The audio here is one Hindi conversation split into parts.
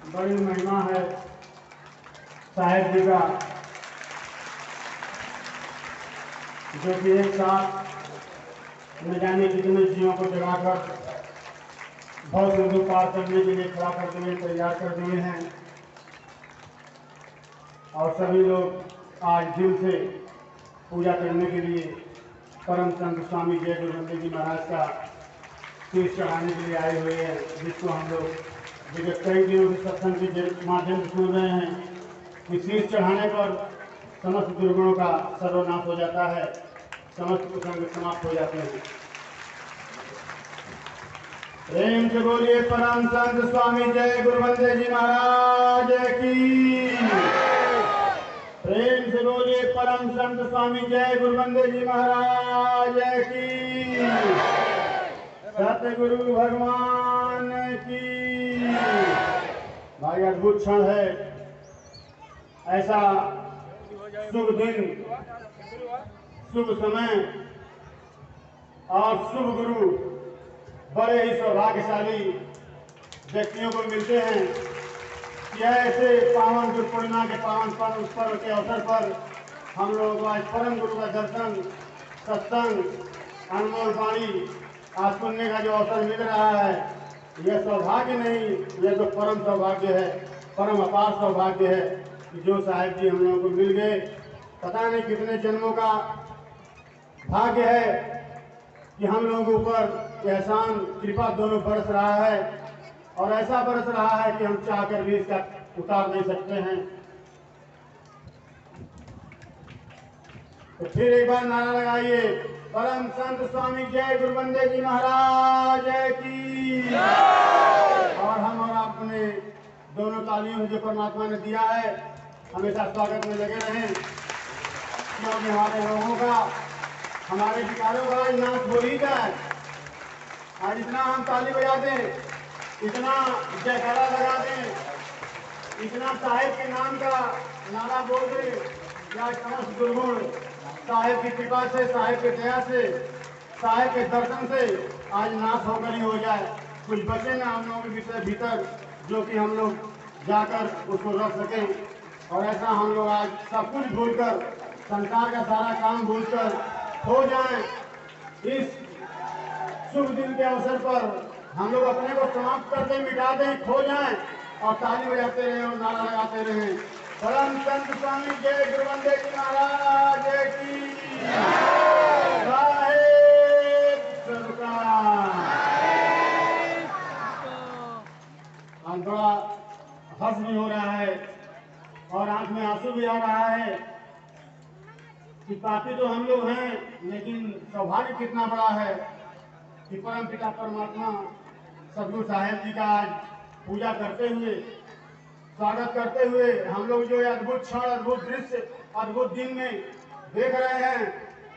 बड़ी महिमा है साहेब जी का, जो कि एक साथ न जाने कितने जीवों को जगाकर बहुत सिंधु पार करने के लिए खड़ा कर दिए, तैयार कर दिए हैं। और सभी लोग आज दिल से पूजा करने के लिए परम संत स्वामी जय गुरुवंदे जी महाराज का शीश चढ़ाने के लिए आए हुए हैं, जिसको हम लोग विगत कई दिनों से सत्संग के माध्यम से सुन रहे हैं कि शीश चढ़ाने पर समस्त दुर्गुणों का सर्वनाश हो जाता है, समस्त कुसंग समाप्त हो जाते हैं। प्रेम से बोलिए परम संत स्वामी जय गुरुवंदे जी महाराज की। प्रेम से बोलिए परम संत स्वामी जय गुरुवंदे जी महाराज की। सतगुरु भगवान की। भाई अद्भुत क्षण है, ऐसा शुभ दिन, शुभ समय और शुभ गुरु बड़े ही सौभाग्यशाली व्यक्तियों को मिलते हैं कि ऐसे पावन गुरु पूर्णिमा के पावन पर्व के अवसर पर हम लोगों को आज परम गुरु का दर्शन, सत्संग, अनमोल वाणी आज सुनने का जो अवसर मिल रहा है, यह सौभाग्य नहीं, यह तो परम सौभाग्य है, परम अपार सौभाग्य है कि जो साहेब जी हम लोगों को मिल गए। पता नहीं कितने जन्मों का भाग्य है कि हम लोगों के ऊपर एहसान कृपा दोनों बरस रहा है, और ऐसा बरस रहा है कि हम चाहकर भी इसका उतार नहीं सकते हैं। तो फिर एक बार नारा लगाइए, परम संत स्वामी जय गुरुवंदे जी महाराज की। और हम और आपने दोनों तालियों जो परमात्मा ने दिया है हमेशा स्वागत में लगे रहें, क्योंकि हमारे लोगों का, हमारे विचारों का आज नाश हो ही जाए। आज इतना हम ताली बजा दें, इतना जयकारा लगा दें, इतना साहेब के नाम का नारा बोल दें, या समस्त दुर्गुण साहेब की कृपा से, साहेब के दया से, साहेब के दर्शन से आज नाश होकर ही हो जाए। कुछ बचे ना हम लोगों के भीतर जो कि हम लोग जाकर उसको रख सकें। और ऐसा हम लोग आज सब कुछ भूलकर, संसार का सारा काम भूलकर हो जाए। इस शुभ दिन के अवसर पर हम लोग अपने को समाप्त कर दें, मिटा दें, खो जाएं और ताली बजाते रहें और नारा लगाते रहें, परम संत स्वामी जय गुरुवंदे जी महाराज की। साहेब सरकार। आज बड़ा हर्ष भी हो रहा है और आंख में आंसू भी आ रहा है कि पापी तो हम लोग हैं, लेकिन सौभाग्य कितना बड़ा है कि परम पिता परमात्मा सदगुरु साहेब जी का आज पूजा करते हुए, स्वागत करते हुए हम लोग जो अद्भुत क्षण, अद्भुत दृश्य, अद्भुत दिन में देख रहे हैं,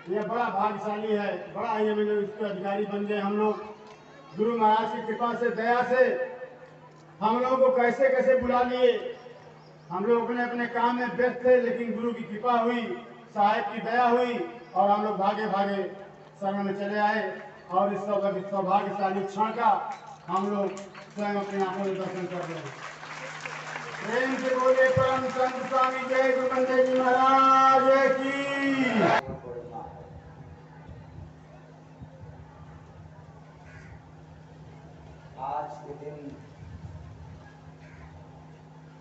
यह बड़ा भाग्यशाली है। बड़ा ही मैंने उसके अधिकारी बन गए हम लोग। गुरु महाराज की कृपा से, दया से हम लोगों को कैसे कैसे बुला लिए। हम लोग अपने अपने काम में व्यस्त थे, लेकिन गुरु की कृपा हुई, साहेब की दया हुई और हम लोग भागे भागे शरण में चले आए। और इस सौभाग्यशाली क्षण का हम लोग स्वयं अपनी आंखों में दर्शन कर रहे हैं। प्रेम से बोले परम संत स्वामी जय गुरुवंदे जी महाराज की। आज के दिन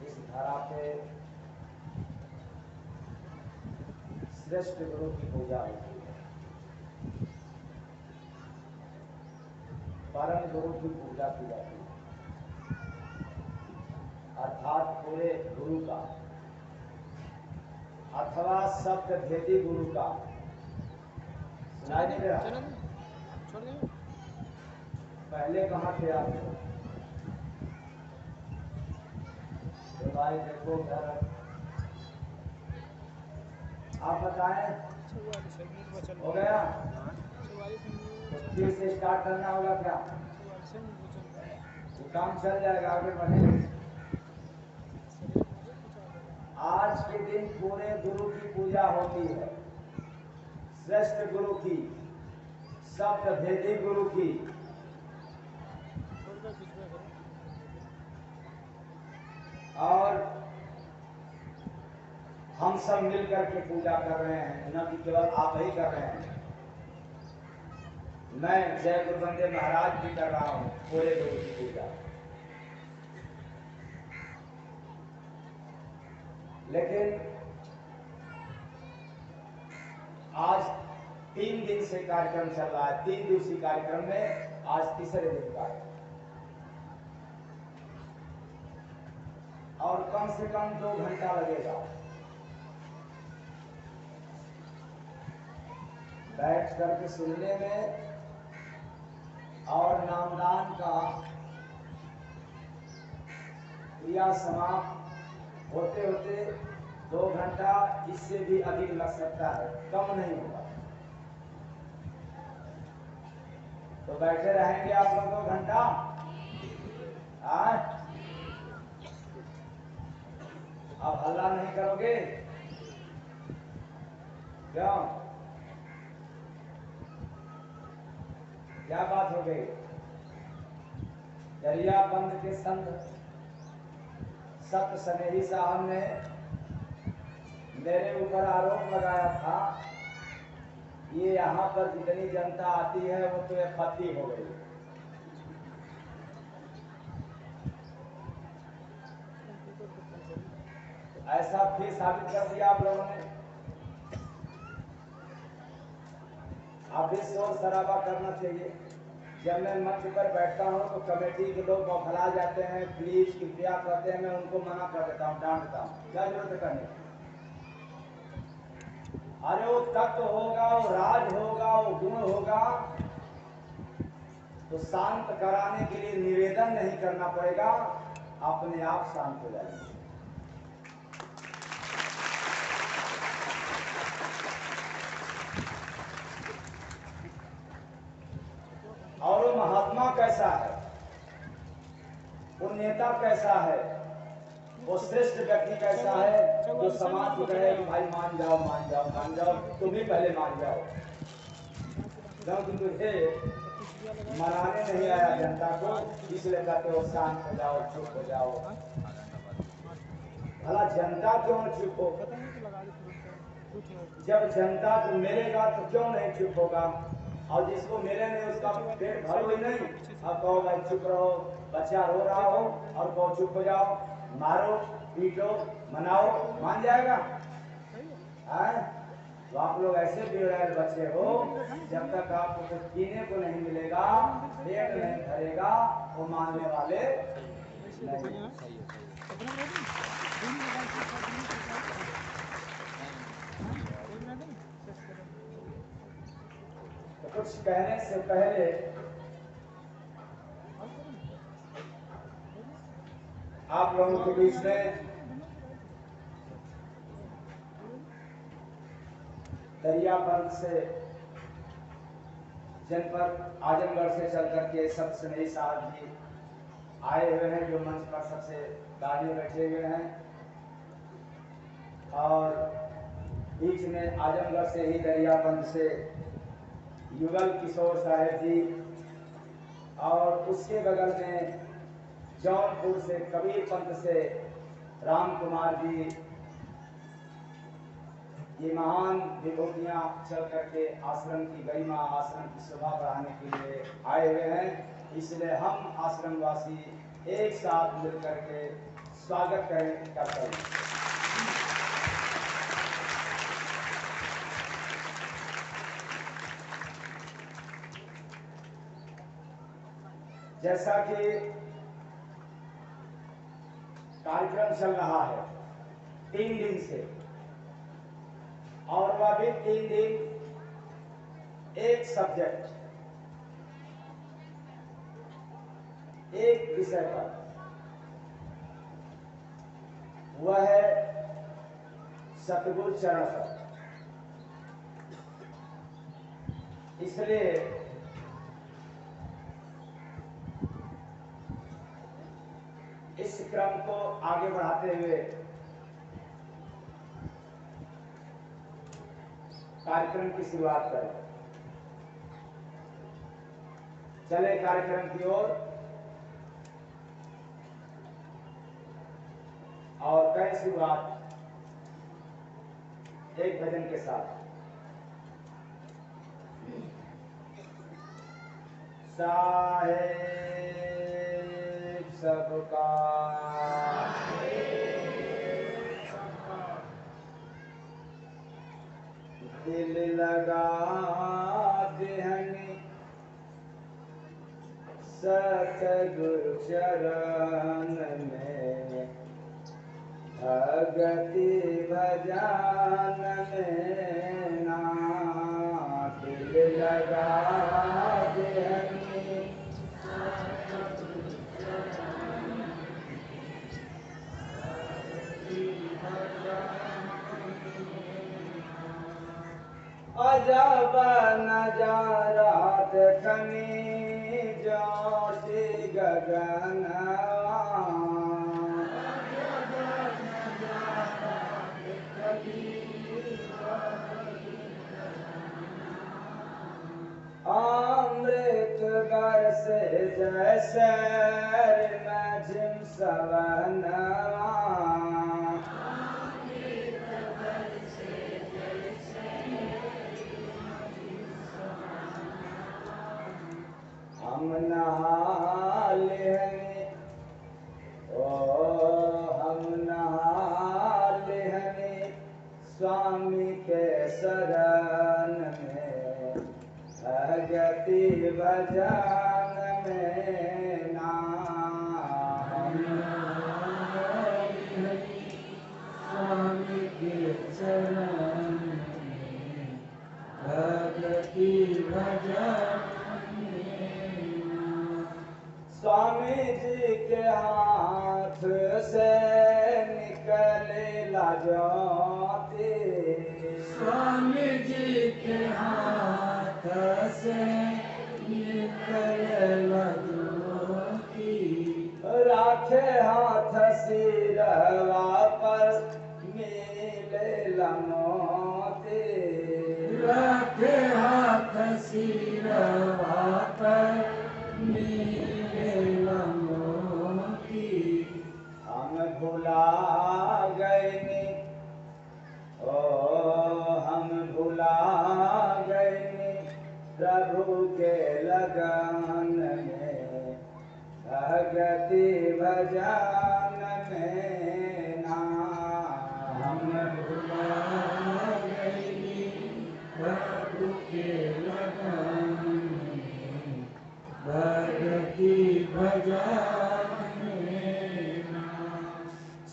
इस धरा पे श्रेष्ठ गुरु की पूजा होती है, परम गुरु की पूजा की जाती है, अर्थात पूरे गुरु का अथवा शब्द भेदी गुरु का। सुनाई नहीं दे रहा? पहले कहाँ थे आप? तो भाई देखो घर, आप बताएं हो गया? फिर से स्टार्ट करना होगा क्या? तो काम चल जाएगा, आगे बढ़ेंगे। आज के दिन पूरे गुरु की पूजा होती है, श्रेष्ठ गुरु की, शब्द भेदी गुरु की। सब मिलकर के पूजा कर रहे हैं, न कि केवल आप ही कर रहे हैं। मैं जय गुरुबंदे महाराज भी कर रहा हूँ पूरे गुरु की पूजा। लेकिन आज 3 दिन से कार्यक्रम चल रहा है, 3 दिवसीय कार्यक्रम में आज तीसरे दिन का है और कम से कम 2 घंटा लगेगा। बैठ करके सुनने में और नामदान का क्रिया समाप्त होते होते 2 घंटा, इससे भी अधिक लग सकता है, कम नहीं होगा। तो बैठे रहेंगे आप लोग 2 घंटा? आप हल्ला नहीं करोगे? क्यों? क्या बात हो गई? दरियाबंद के संत सप्त स्नेही साहब ने मेरे ऊपर आरोप लगाया था, ये यहाँ पर जितनी जनता आती है वो तो फत्ती हो गई। ऐसा फिर साबित कर दिया आप लोगों ने। आप भी शोर शराबा करना चाहिए। जब मैं मंच पर बैठता हूँ तो कमेटी के लोग बौखला जाते हैं, प्लीज कृपया करते हैं, मैं उनको मना कर देता हूँ, डांट देता हूँ। क्या जरूरत है करने की? अरे वो तत्व होगा, वो राज होगा, वो गुण होगा तो शांत कराने के लिए निवेदन नहीं करना पड़ेगा, अपने आप शांत हो जाएंगे। और वो महात्मा कैसा है, वो नेता कैसा है, वो श्रेष्ठ व्यक्ति कैसा है, जो समाज को कहे भाई मान जाओ मान जाओ मान जाओ, तुम ही पहले मान जाओ। क्योंकि तुझे मनाने नहीं आया जनता को, इसलिए कहते हो शांत हो जाओ, चुप हो जाओ। भला जनता क्यों चुप हो? जब जनता को मिलेगा तो क्यों नहीं चुप होगा? और जिसको मिले नहीं उसका पेट भरो ही नहीं। अब कहो भाई चुप रहो, बच्चा रो रहा हो और कहो चुप हो जाओ, मारो पीटो मनाओ, मान जाएगा? तो आप लोग ऐसे बेवड़ैल बच्चे हो, जब तक आपको कुछ पीने को नहीं मिलेगा, पेट नहीं भरेगा, वो मानने वाले नहीं। तो कुछ कहने से पहले आप लोगों के बीच में दरियाबंद से जनपद आजमगढ़ से चल करके सप्त स्नेही साहब जी आए हुए हैं, जो मंच पर सबसे दाढ़ी बैठे हुए हैं, और बीच में आजमगढ़ से ही दरियाबंद से युगल किशोर साहब जी, और उसके बगल में जौनपुर से कबीर पंथ से राम कुमार जी, ये महान विभूतियां चल करके आश्रम की गरिमा, आश्रम की शोभा बढ़ाने के लिए आए हुए हैं। इसलिए हम आश्रमवासी एक साथ मिलकर के स्वागत करते हैं। जैसा कि कार्यक्रम चल रहा है 3 दिन से, और वह भी 3 दिन एक सब्जेक्ट, एक विषय पर, वह है सतगुरु चरण पर। इसलिए इस क्रम को आगे बढ़ाते हुए कार्यक्रम की शुरुआत करें। चले कार्यक्रम की ओर, और कई शुरुआत एक भजन के साथ। साहेब सबका दिल लगा देहनी सतगुरु चरण में, भगति भजन में ना दिल लगा देहनी अजब नजारा देखनी ज्योति गगनवा, अमृत बरसे जैसे में झिम सवनवा, हम नहा लेहनी ओ हम नहा लेहनी स्वामी के शरण में, भगति भजन में ना हम नहा लेहनी स्वामी के शरण में, भगति भजन। स्वामी जी के हाथ से निकले ज्योति, स्वामी जी के हाथ से निकले ज्योति, राखे हाथ सिरवा पर मिले मोती, राखे हाथ सिरवा पर हम भुला गए ओ हम भुला गए प्रभु के लगन में, भगति भजन में ना हम भुला गए प्रभु के लगन में, भगति भजन में ना।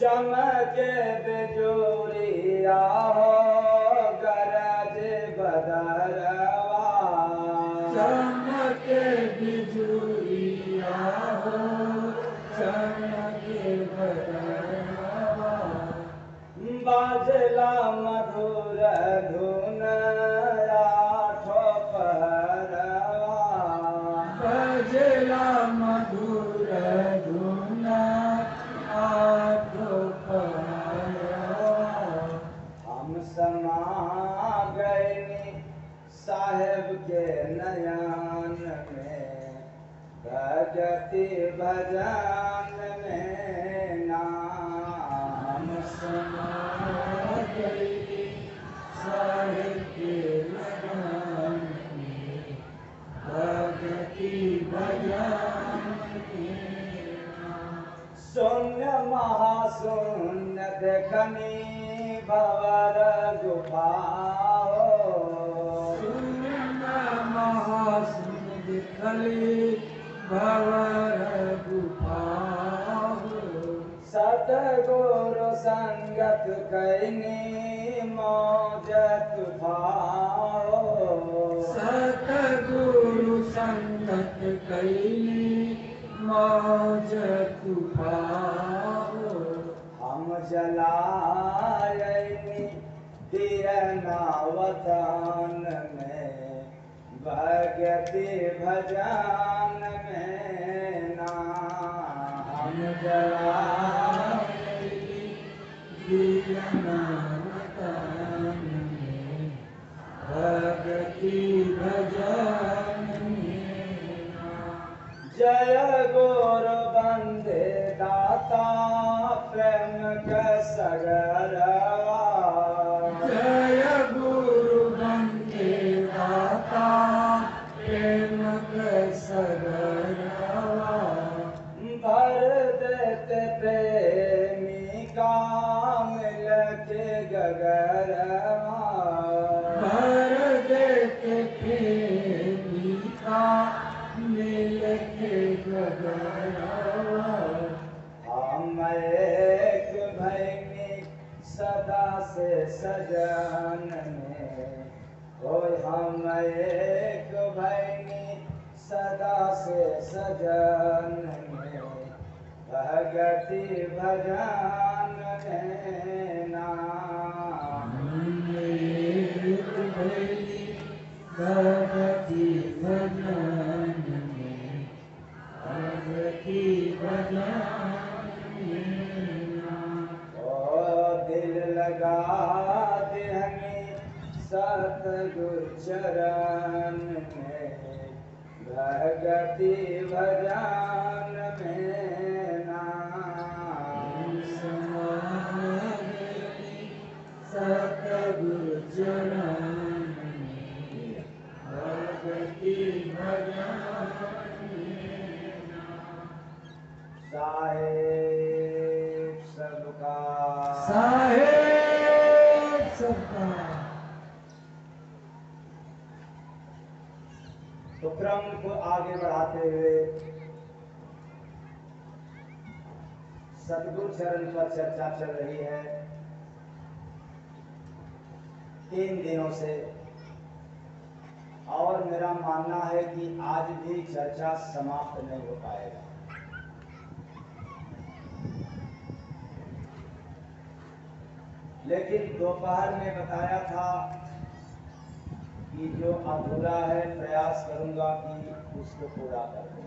चमके बिजुरिया हो गरज बदरवा, चमके बिजुरिया हो चमके बदरवा, बाजला मधुर धुन आठो पहरवा, बाजला मधुर धुन आठो पहरवा, हम समा गए साहेब के नयन में, भगति भजन में ना हम समा गए साहेब के नयन में, भगति भजन में ना। शून्य महाशून्य देखनी भवर गुफा, दिखली भवर गुफा, सतगुरु संगत कैनी मौज तुफाओ, सतगुरु संगत कैनी मौज तुफाओ, हम जलायनी दिया वतन में, भगति भजन में ना हम जलायनी दिया वतन में, भगति भजन में ना। जय गुरु बंदे दाता प्रेम का सगरवा, जय भर देते प्रेमी काम लगे गगरवा भर देते प्रेमी काम लगे गगरवा हम एक भैनी सदा से सजन में ओए हम एक भैनी सदा से सजन में भगति भजन में नाम भगति भजन में भगति भजन ओ दिल लगा दे हमें सतगुरु चरण में भगति भजन में नाम सतगुरु चरण भगति भजन साहेब सबका साहेब सबका तो क्रम को आगे बढ़ाते हुए सतगुरु चरण पर चर्चा चल रही है 3 दिनों से और मेरा मानना है कि आज भी चर्चा समाप्त नहीं हो पाएगा। लेकिन दोपहर में बताया था कि जो अधूरा है प्रयास करूंगा कि उसको पूरा कर दूं।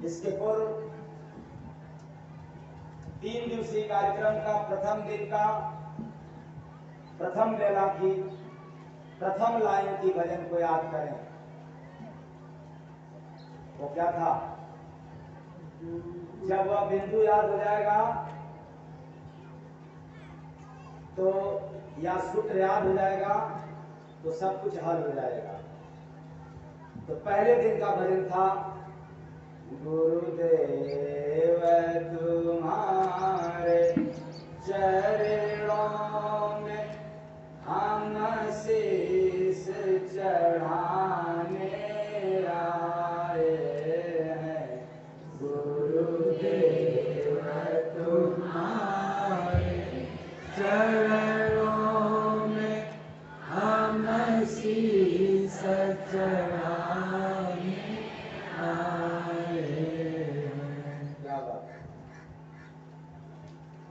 इसके पूर्व 3 दिवसीय कार्यक्रम का प्रथम दिन का प्रथम बेला की प्रथम लाइन की भजन को याद करें। वो क्या था? जब वह बिंदु याद हो जाएगा तो या सूत्र याद हो जाएगा तो सब कुछ हल हो जाएगा। तो पहले दिन का भजन था गुरुदेव तुम्हारे चरणों में हम शीश चढ़ाने आए हैं। गुरुदेव तुम्हारे चरणों में हम शीश चढ़ाने आए हैं। क्या बात है?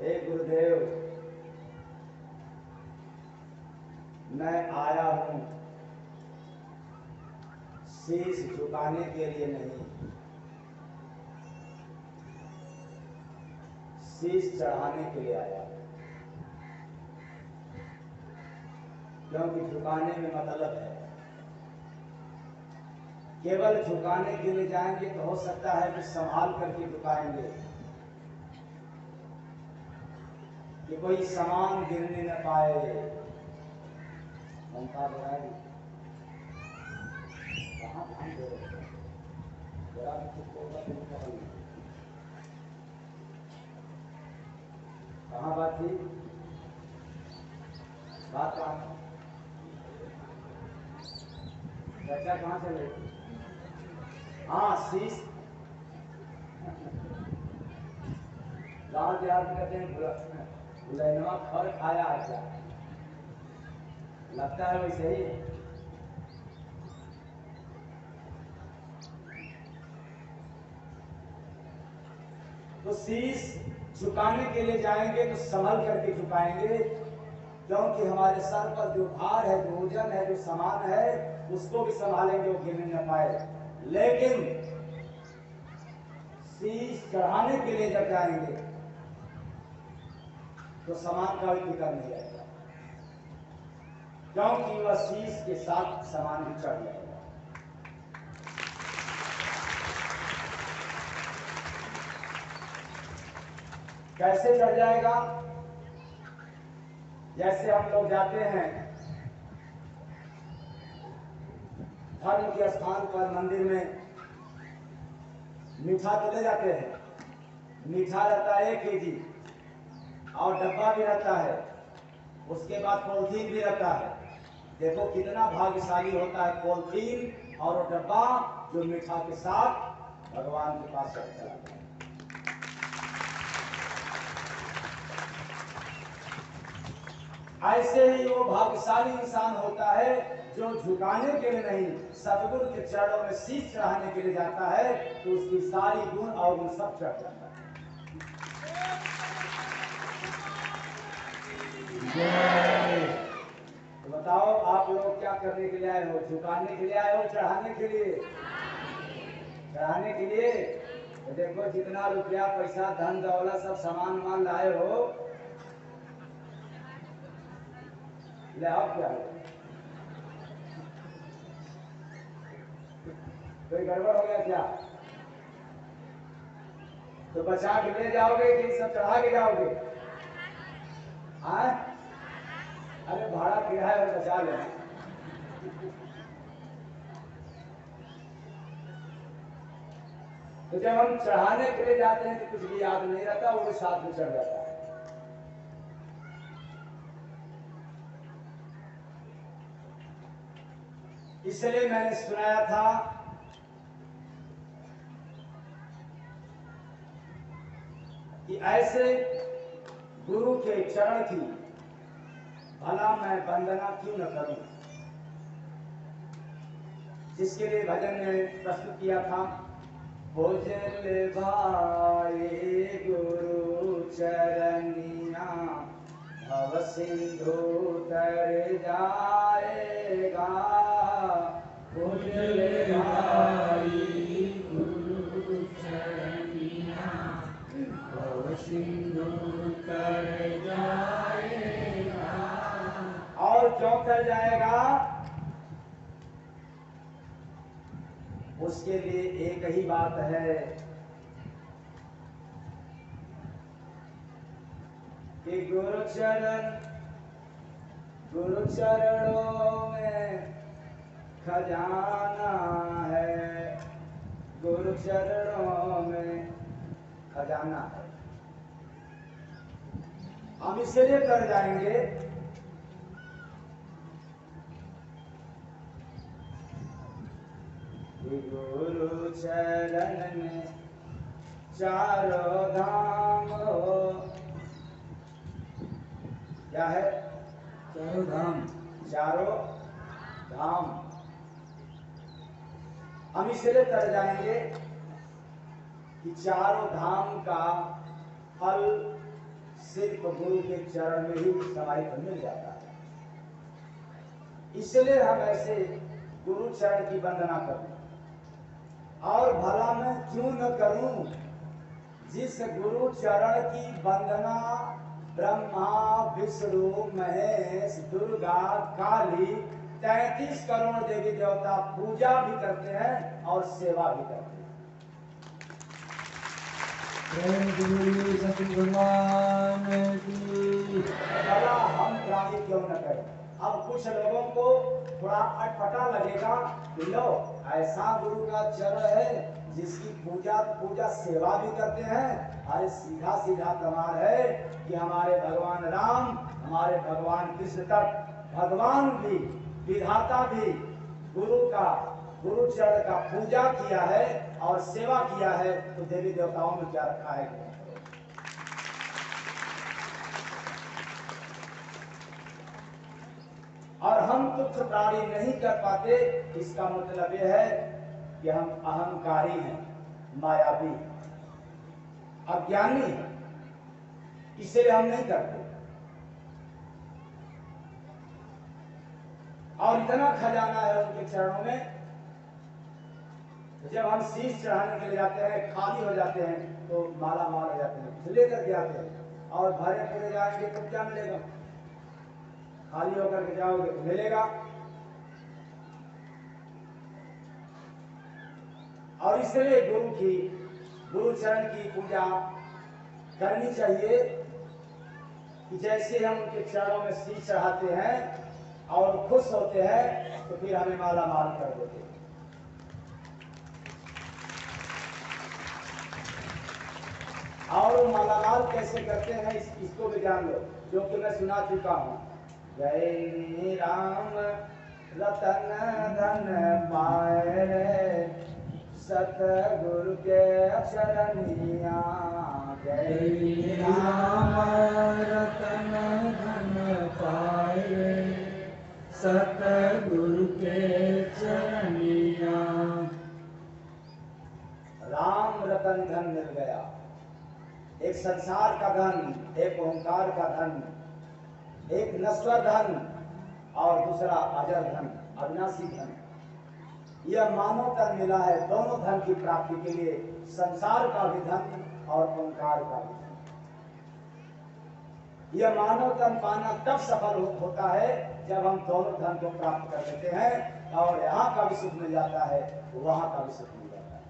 हे गुरुदेव, मैं आया हूं शीश झुकाने के लिए नहीं, शीश चढ़ाने के लिए आया हूं। क्योंकि झुकाने में मतलब है, केवल झुकाने के लिए जाएंगे तो हो सकता है कि संभाल करके झुकाएंगे कि कोई सामान गिरने न पाए। ममता बढ़ाएगी कहाँ ध्यान दे रहे हो? जरा भी कुछ होगा तो निकल। कहाँ बात थी? बात कहाँ? चर्चा कहाँ चल रही थी? हाँ, शीश। गाँव देहात में कहते हैं बुलैनवा खर खाया है क्या? लगता है वैसे ही। तो शीश झुकाने के लिए जाएंगे तो संभल करके झुकाएंगे, क्योंकि हमारे सर पर जो भार है, जो वजन है, जो सामान है, उसको भी संभालेंगे, वो गिरने न पाए। लेकिन शीश चढ़ाने के लिए जब जाएंगे तो सामान का भी फिक्र नहीं आएगा, क्योंकि वह शीश के साथ सामान भी चढ़ जाएगा। कैसे चढ़ जाएगा? जैसे हम लोग जाते हैं धर्म के स्थान पर मंदिर में मीठा तो ले जाते हैं, मीठा रहता है 1 केजी और डब्बा भी रहता है, उसके बाद पॉलिथीन भी रहता है। देखो कितना भाग्यशाली होता है पॉलिथीन और वो डब्बा जो मीठा के साथ भगवान के पास चला जाता है। ऐसे ही वो भाग्यशाली इंसान होता है जो झुकाने के लिए नहीं, सतगुरु के चरणों में शीश चढ़ाने के लिए जाता है, तो उसकी सारी गुण और गुण सब चढ़ जाता है। तो बताओ आप लोग क्या करने के लिए आए हो? झुकाने के लिए आए हो, चढ़ाने के लिए? चढ़ाने के लिए। तो देखो जितना रुपया पैसा धन दौलत सब सामान मान लाए हो, ले आओ क्या है? कोई गड़बड़ हो गया क्या? तो बचा के ले जाओगे कि सब चढ़ा के जाओगे? हाँ? अरे भाड़ा किराया और बचा लेना। तो जब हम चढ़ाने के लिए जाते हैं तो कुछ भी याद नहीं रहता, वो साथ में चढ़ जाता है। इसलिए मैंने सुनाया था कि ऐसे गुरु के चरण की भला मैं वंदना क्यों न करूं, जिसके लिए भजन में प्रस्तुत किया था। भोजल भाई गुरु चरनिया भव सिंधु तर जाएगा। भोजल भाई गुरु चरनिया भव सिंधु तर जाएगा। और क्यों कर जाएगा? उसके लिए एक ही बात है कि गुरु चरणों में खजाना है, गुरु चरणों में खजाना है। हम इसलिए कर जाएंगे गुरु चरण में चारों धाम हो। क्या है? चारों धाम। चारों धाम। हम इसलिए कर जाएंगे कि चारों धाम का फल सिर्फ गुरु के चरण में ही समाहित मिल जाता है। इसलिए हम ऐसे गुरु चरण की वंदना करें। और भला मैं क्यों न करूं? जिस गुरु चरण की वंदना ब्रह्मा विष्णु महेश दुर्गा काली 33 करोड़ देवी देवता पूजा भी करते हैं और सेवा भी करते हैं। सतगुरु भगवान की। भला हम प्राणी क्यों न करें? अब कुछ लोगों को थोड़ा अटपटा लगेगा कि लो ऐसा गुरु का चरण है जिसकी पूजा सेवा भी करते हैं। अरे सीधा सीधा कमाल है कि हमारे भगवान राम, हमारे भगवान कृष्ण तक भगवान भी विधाता भी गुरु चरण का पूजा किया है और सेवा किया है, तो देवी देवताओं में क्या रखा है? और हम तुच्छ प्राणी नहीं कर पाते, इसका मतलब यह है कि हम अहंकारी हैं, मायावी, अज्ञानी हैं, इसलिए हम नहीं करते। और इतना खजाना है उनके चरणों में, जब हम शीश चढ़ाने के लिए जाते हैं खाली हो जाते हैं तो माला माल हो जाते हैं, कुछ लेकर के आते हैं। और भरे पूरे जाएंगे तो क्या मिलेगा? खाली होकर के जाओगे तो मिलेगा। और इसलिए गुरु चरण की पूजा करनी चाहिए कि जैसे हम उनके चरणों में शीश चढ़ाते हैं और खुश होते हैं, तो फिर हमें माला माल कर देते। और वो माला माल कैसे करते हैं इसको भी जान लो, जो कि मैं सुना चुका हूँ। जय राम रतन धन पाए रे, सतगुरु के चरनिया। जय राम रतन धन पाए, सतगुरु के चरनिया। राम रतन धन मिल गया, एक संसार का धन, एक ओंकार का धन, एक नश्वर धन और दूसरा अजर धन, अविनाशी धन। यह मानव तन मिला है दोनों धन की प्राप्ति के लिए, संसार का भी धन और ओंकार का भी धन। यह मानव तन पाना तब सफल होता है जब हम दोनों धन को प्राप्त कर लेते हैं, और यहाँ का भी सुख मिल जाता है, वहां का भी सुख मिल जाता है।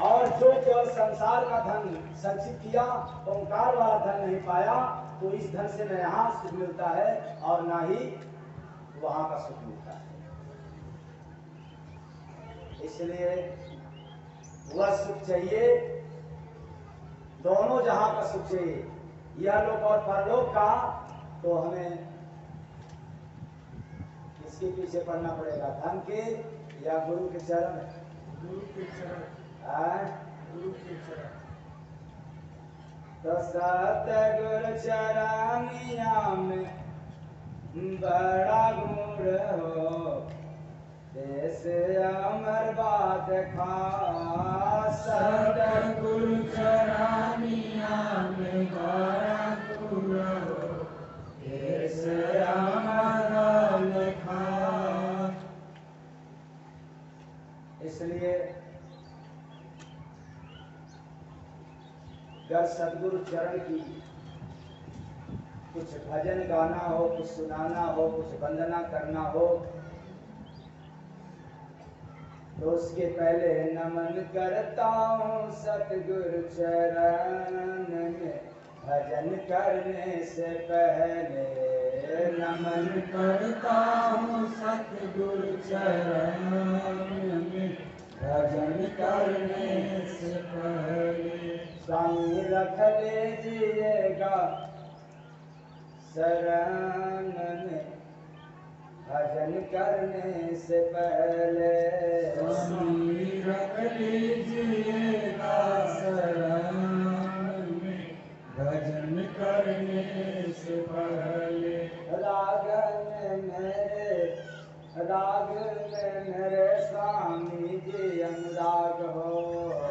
और जो केवल संसार का धन संचित किया, ओंकार वाला धन नहीं पाया, तो इस धन से न यहाँ सुख मिलता है और ना ही वहां का सुख मिलता है। इसलिए वह सुख चाहिए, दोनों जहां का सुख चाहिए, यह लोक और परलोक का, तो हमें इसके पीछे पड़ना पड़ेगा, धन के या गुरु के चरण। गुरु के चरण, गुरु के चरण। तो सतगुरु चरनिया में बड़ा गुण हो, देश अमर बात खास। सतगुरु चरनिया में बड़ा गुण हो, देश अमर खास। इसलिए अगर सदगुरु चरण की कुछ भजन गाना हो, कुछ सुनाना हो, कुछ वंदना करना हो, तो उसके पहले नमन करता हूँ सतगुरु चरण में, भजन करने से पहले नमन करता हूँ सतगुरु चरण में, भजन करने से पहले। स्वामी रख लीजिएगा शरण में, भजन करने से पहले। स्वामी रख लीजिएगा शरण में, भजन करने से पहले। राग में मेरे स्वामी जी अनुराग हो,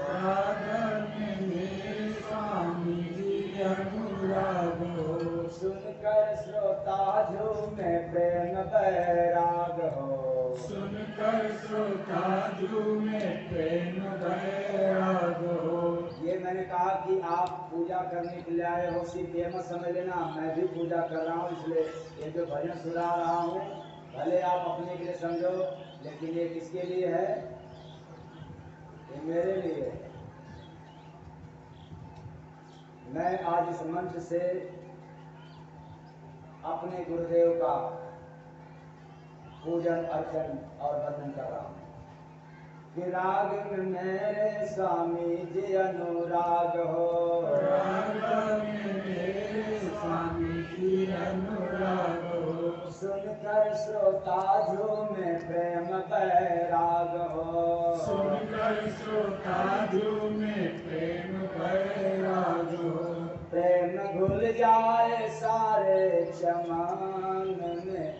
राग में मेरे स्वामी जी अनुराग हो। सुनकर श्रोता झूमे प्रेम बैराग हो, सुनकर श्रोता झूमे प्रेम बैराग हो। ये मैंने कहा कि आप पूजा करने के लिए आए हो, सिर्फ ये मत समझ लेना मैं भी पूजा कर रहा हूँ, इसलिए ये जो भजन सुना रहा हूँ भले आप अपने के लिए समझो, लेकिन ये किसके लिए है? ये मेरे लिए है। मैं आज इस मंच से अपने गुरुदेव का पूजन अर्चन और वंदन कर रहा हूँ। राग में मेरे स्वामी जी अनुराग हो, राग में मेरे स्वामी जी अनुराग हो। सुनकर श्रोता झूमे प्रेम बैराग हो, सुनकर श्रोता झूमे प्रेम बैराग हो। प्रेम घुल जाए सारे चमन में।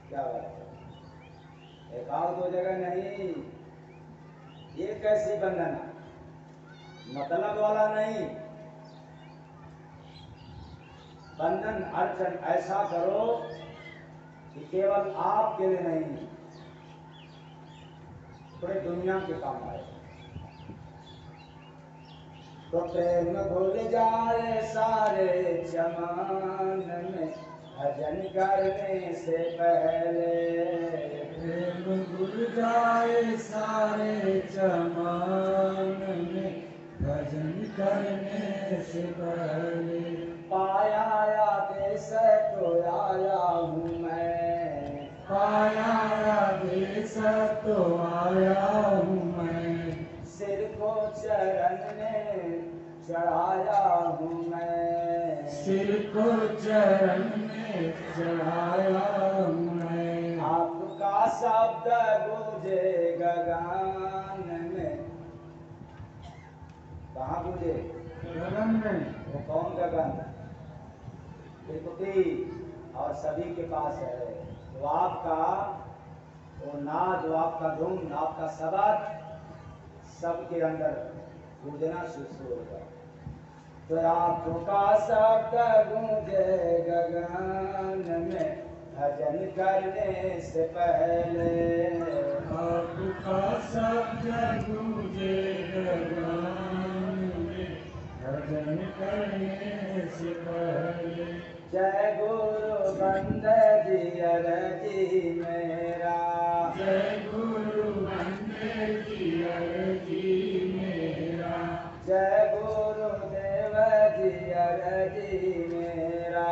क्या बात है, एक आध दो जगह नहीं, ये कैसी वंदना, मतलब वाला नहीं। वंदन अर्चन ऐसा करो कि केवल आपके लिए नहीं, पूरे दुनिया के काम आए। तो प्रेम भूल जाए सारे चमन में, भजन करने से पहले। प्रेम भूल जाए सारे चमन में, भजन करने से पहले। पाया देश तो आया हूँ मैं, पाया देश तो आया हूँ मैं, सिर को चरण में चढ़ाया हूँ मैं, सिर को चरण में चढ़ाया हूँ मैं। आपका शब्द गूंजे गगन में, कहाँ गूंजे? गगन में, वो कौन गगन? त्रिपुटी और सभी के पास है। तो आपका वो नाद, वो आपका धुन, आपका शब्द सबके अंदर गूंजना शुरू होगा। तो आपका शब्द गूंजे गगन में, भजन करने से पहले, आपका शब्द गूंजे गगन में, भजन करने से पहले। जय गुरु बंदे जी अरजी मेरा, जय गुरु बंदे जी अरजी मेरा, जय गुरुदेव जी अरजी मेरा,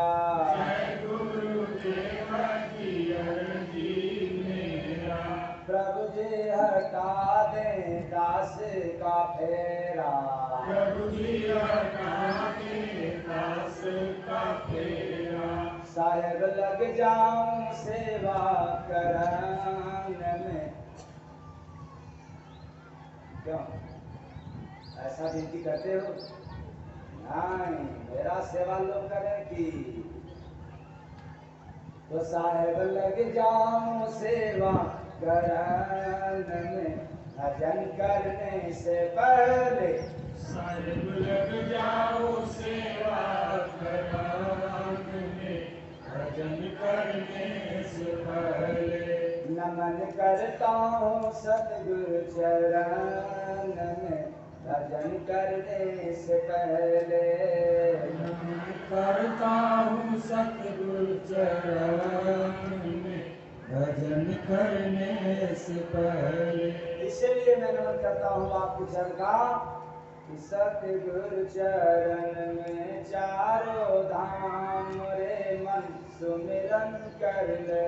जय गुरुदेव जी अरजी मेरा। प्रभु जी हटा दे दास का फेरा, प्रभु जी हटा दे दास का फेरा, साहेब लग जाऊं सेवा करन में। क्यों ऐसा विनती करते हो? नहीं, मेरा सेवा लोग करें कि तो साहेब लग जाऊं सेवा करन में, भजन करने से पहले, साहिब लग जाओ सेवा करान में, भजन करने से पहले। नमन करता हूँ सतगुरु चरण में, भजन करने से पहले, नमन करता हूँ सतगुरु चरण में, भजन करने से पहले। इसीलिए मैं नमन करता हूँ आपके चरण का कि सतगुरु चरण में चारों धाम रे मन सुमिरन कर ले।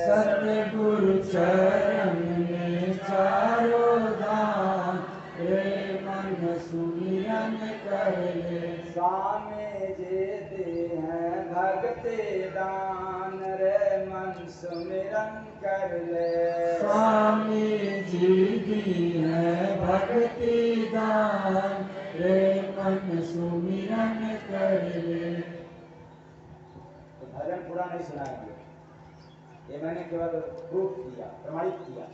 सतगुरु चरण में चारों धाम रे मन सुमिरन कर ले। स्वामी जी दी हैं भक्ति दान रे मन सुमिरन कर ले। स्वामी जी दी है भक्ति दान रे मन सुमिरन कर ले। तो भजन पूरा नहीं सुनाएंगे, ये मैंने केवल प्रूफ किया, प्रमाणित किया।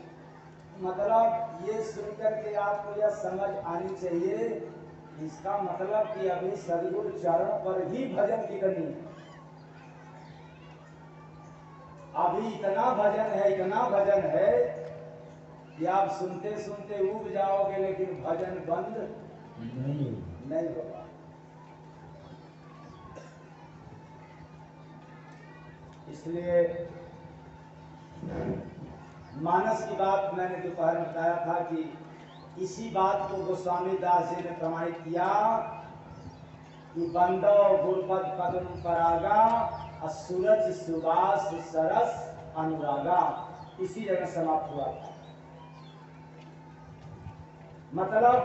मतलब ये सुनकर के आपको यह समझ आनी चाहिए, इसका मतलब कि अभी सदगुरु चरण पर ही भजन की करनी है। अभी इतना भजन है कि आप सुनते सुनते उब जाओगे, लेकिन भजन बंद नहीं होगा। इसलिए मानस की बात मैंने दोपहर में बताया था कि इसी बात को गोस्वामी दास जी ने प्रमाणित किया कि बंदो गुरुपद पद्म परागा, सूरज सुबास सरस अनुरागा, इसी जगह समाप्त हुआ था। मतलब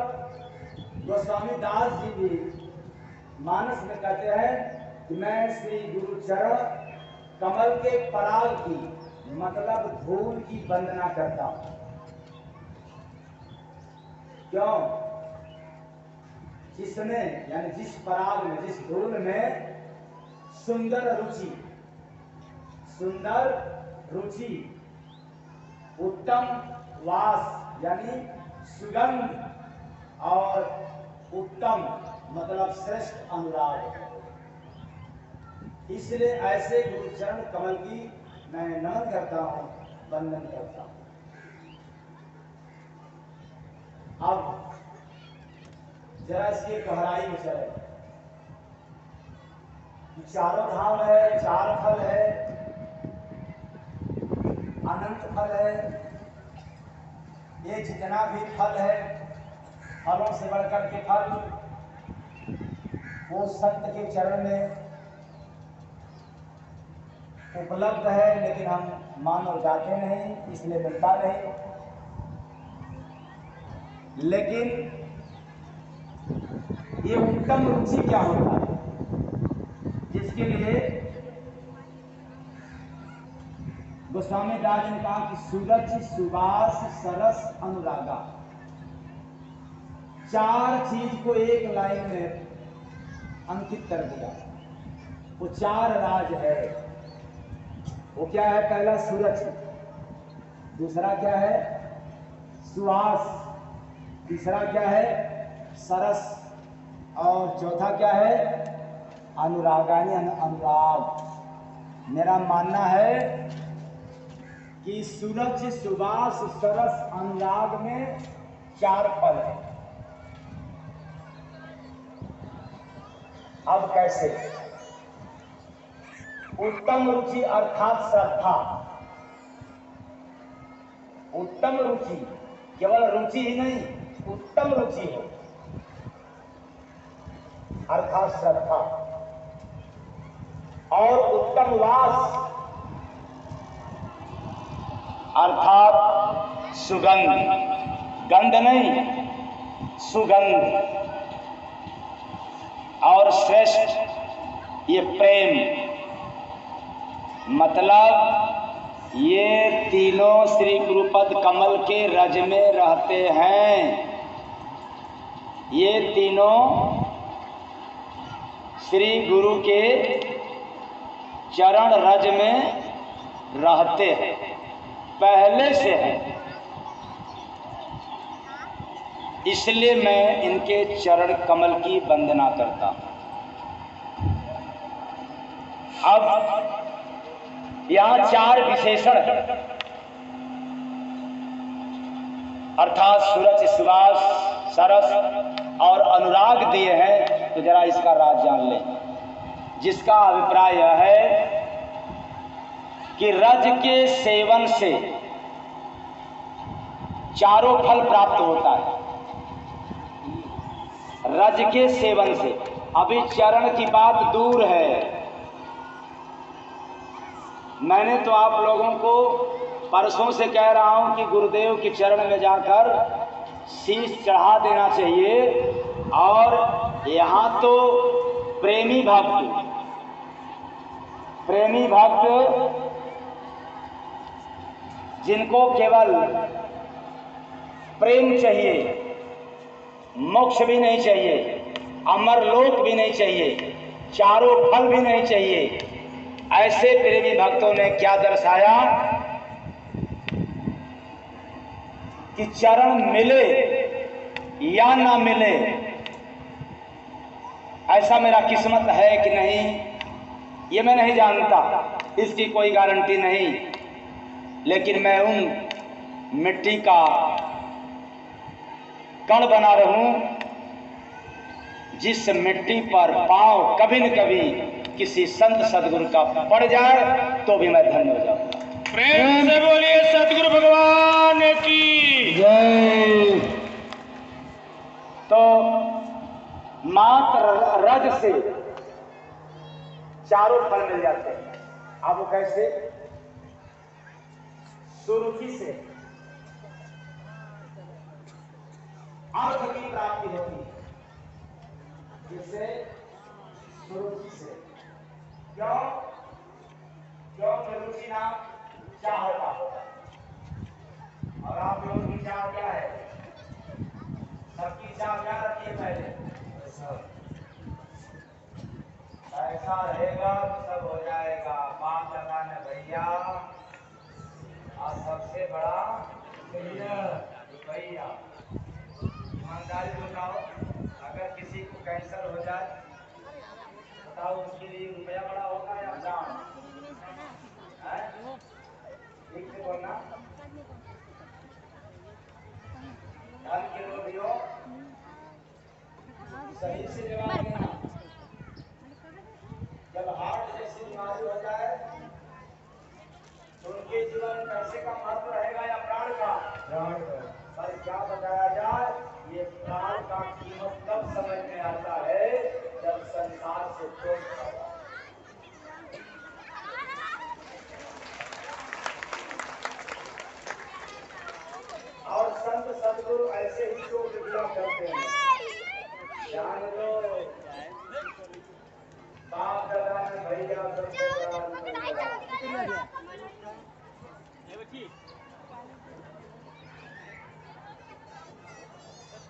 गोस्वामी दास जी भी मानस में कहते हैं कि मैं श्री गुरु चरण कमल के पराग की, मतलब धूल की वंदना करता हूं। क्यों? जिसमें यानी जिस पराग में, जिस धूल में सुंदर रुचि, उत्तम वास यानी सुगंध और उत्तम मतलब श्रेष्ठ अनुराग। इसलिए ऐसे गुरुचरण कमल की मैं नमन करता हूं, वंदन करता हूं। अब जरा इसकी गहराई में चले। चारों धाम है, चार फल है, अनंत फल है। ये जितना भी फल है, फलों से बढ़कर के फल वो संत के चरण में उपलब्ध है, लेकिन हम मानव जाते नहीं, इसलिए मिलता नहीं। लेकिन ये उत्तम रुचि क्या होता है, जिसके लिए गोस्वामी दास ने कहा कि सूरज सुबास सरस अनुरागा, 4 चीज को एक लाइन में अंकित कर दिया। वो 4 राज है। वो क्या है? पहला सूरज, दूसरा क्या है? सुहास, तीसरा क्या है? सरस, और चौथा क्या है? अनुरागानी, अनुराग। मेरा मानना है कि सूरज सुबास सरस अनुराग में 4 फल है। अब कैसे? उत्तम रुचि अर्थात श्रद्धा। उत्तम रुचि, केवल रुचि ही नहीं, उत्तम रुचि हो अर्थात श्रद्धा, और उत्तम वास अर्थात सुगंध, गंध नहीं, सुगंध, और श्रेष्ठ ये प्रेम। मतलब ये तीनों श्री गुरुपद कमल के रज में रहते हैं। ये तीनों श्री गुरु के चरण रज में रहते हैं, पहले से है। इसलिए मैं इनके चरण कमल की वंदना करता हूं। अब यहाँ 4 विशेषण है, अर्थात सूरज सुबास सरस और अनुराग दिए हैं। तो जरा इसका राज जान लें, जिसका अभिप्राय यह है कि रज के सेवन से 4 फल प्राप्त होता है। रज के सेवन से, अभी चरण की बात दूर है। मैंने तो आप लोगों को परसों से कह रहा हूं कि गुरुदेव के चरण में जाकर शीश चढ़ा देना चाहिए। और यहाँ तो प्रेमी भक्त जिनको केवल प्रेम चाहिए, मोक्ष भी नहीं चाहिए, अमरलोक भी नहीं चाहिए, 4 फल भी नहीं चाहिए, ऐसे प्रेमी भक्तों ने क्या दर्शाया कि चरण मिले या ना मिले, ऐसा मेरा किस्मत है कि नहीं ये मैं नहीं जानता, इसकी कोई गारंटी नहीं। लेकिन मैं उन मिट्टी का कण बना रहूं जिस मिट्टी पर पांव कभी न कभी किसी संत सदगुरु का पड़ जाए तो भी मैं धन्य हो जाऊंगा। प्रेम से बोलिए सतगुरु भगवान की जय। तो मात्र रज से 4 फल मिल जाते हैं। अब वो कैसे? सुरुचि से अर्थ की प्राप्ति होती है, जिससे सुरुचि से। क्यों? रुचि नाम चाहता होता है। और आप लोगों की चाह क्या है? सबकी चाह क्या रखी है? पहले ऐसा रहेगा तो सब हो जाएगा, बाप दादा ने भैया, और सबसे बड़ा रुपया। ईमानदारी बताओ, अगर किसी को कैंसर हो जाए बताओ, उसके लिए रुपया बड़ा होगा या जान? ठीक से बोलना। धन के लोभियों सही से जवाब देना। जब हार्ट जैसी बीमारी हो जाए तो उनके जीवन में पैसे का महत्व रहेगा या प्राण का? पर क्या बताया जाए, ये प्राण का कीमत तब समझ में आता है जब संसार से छोड़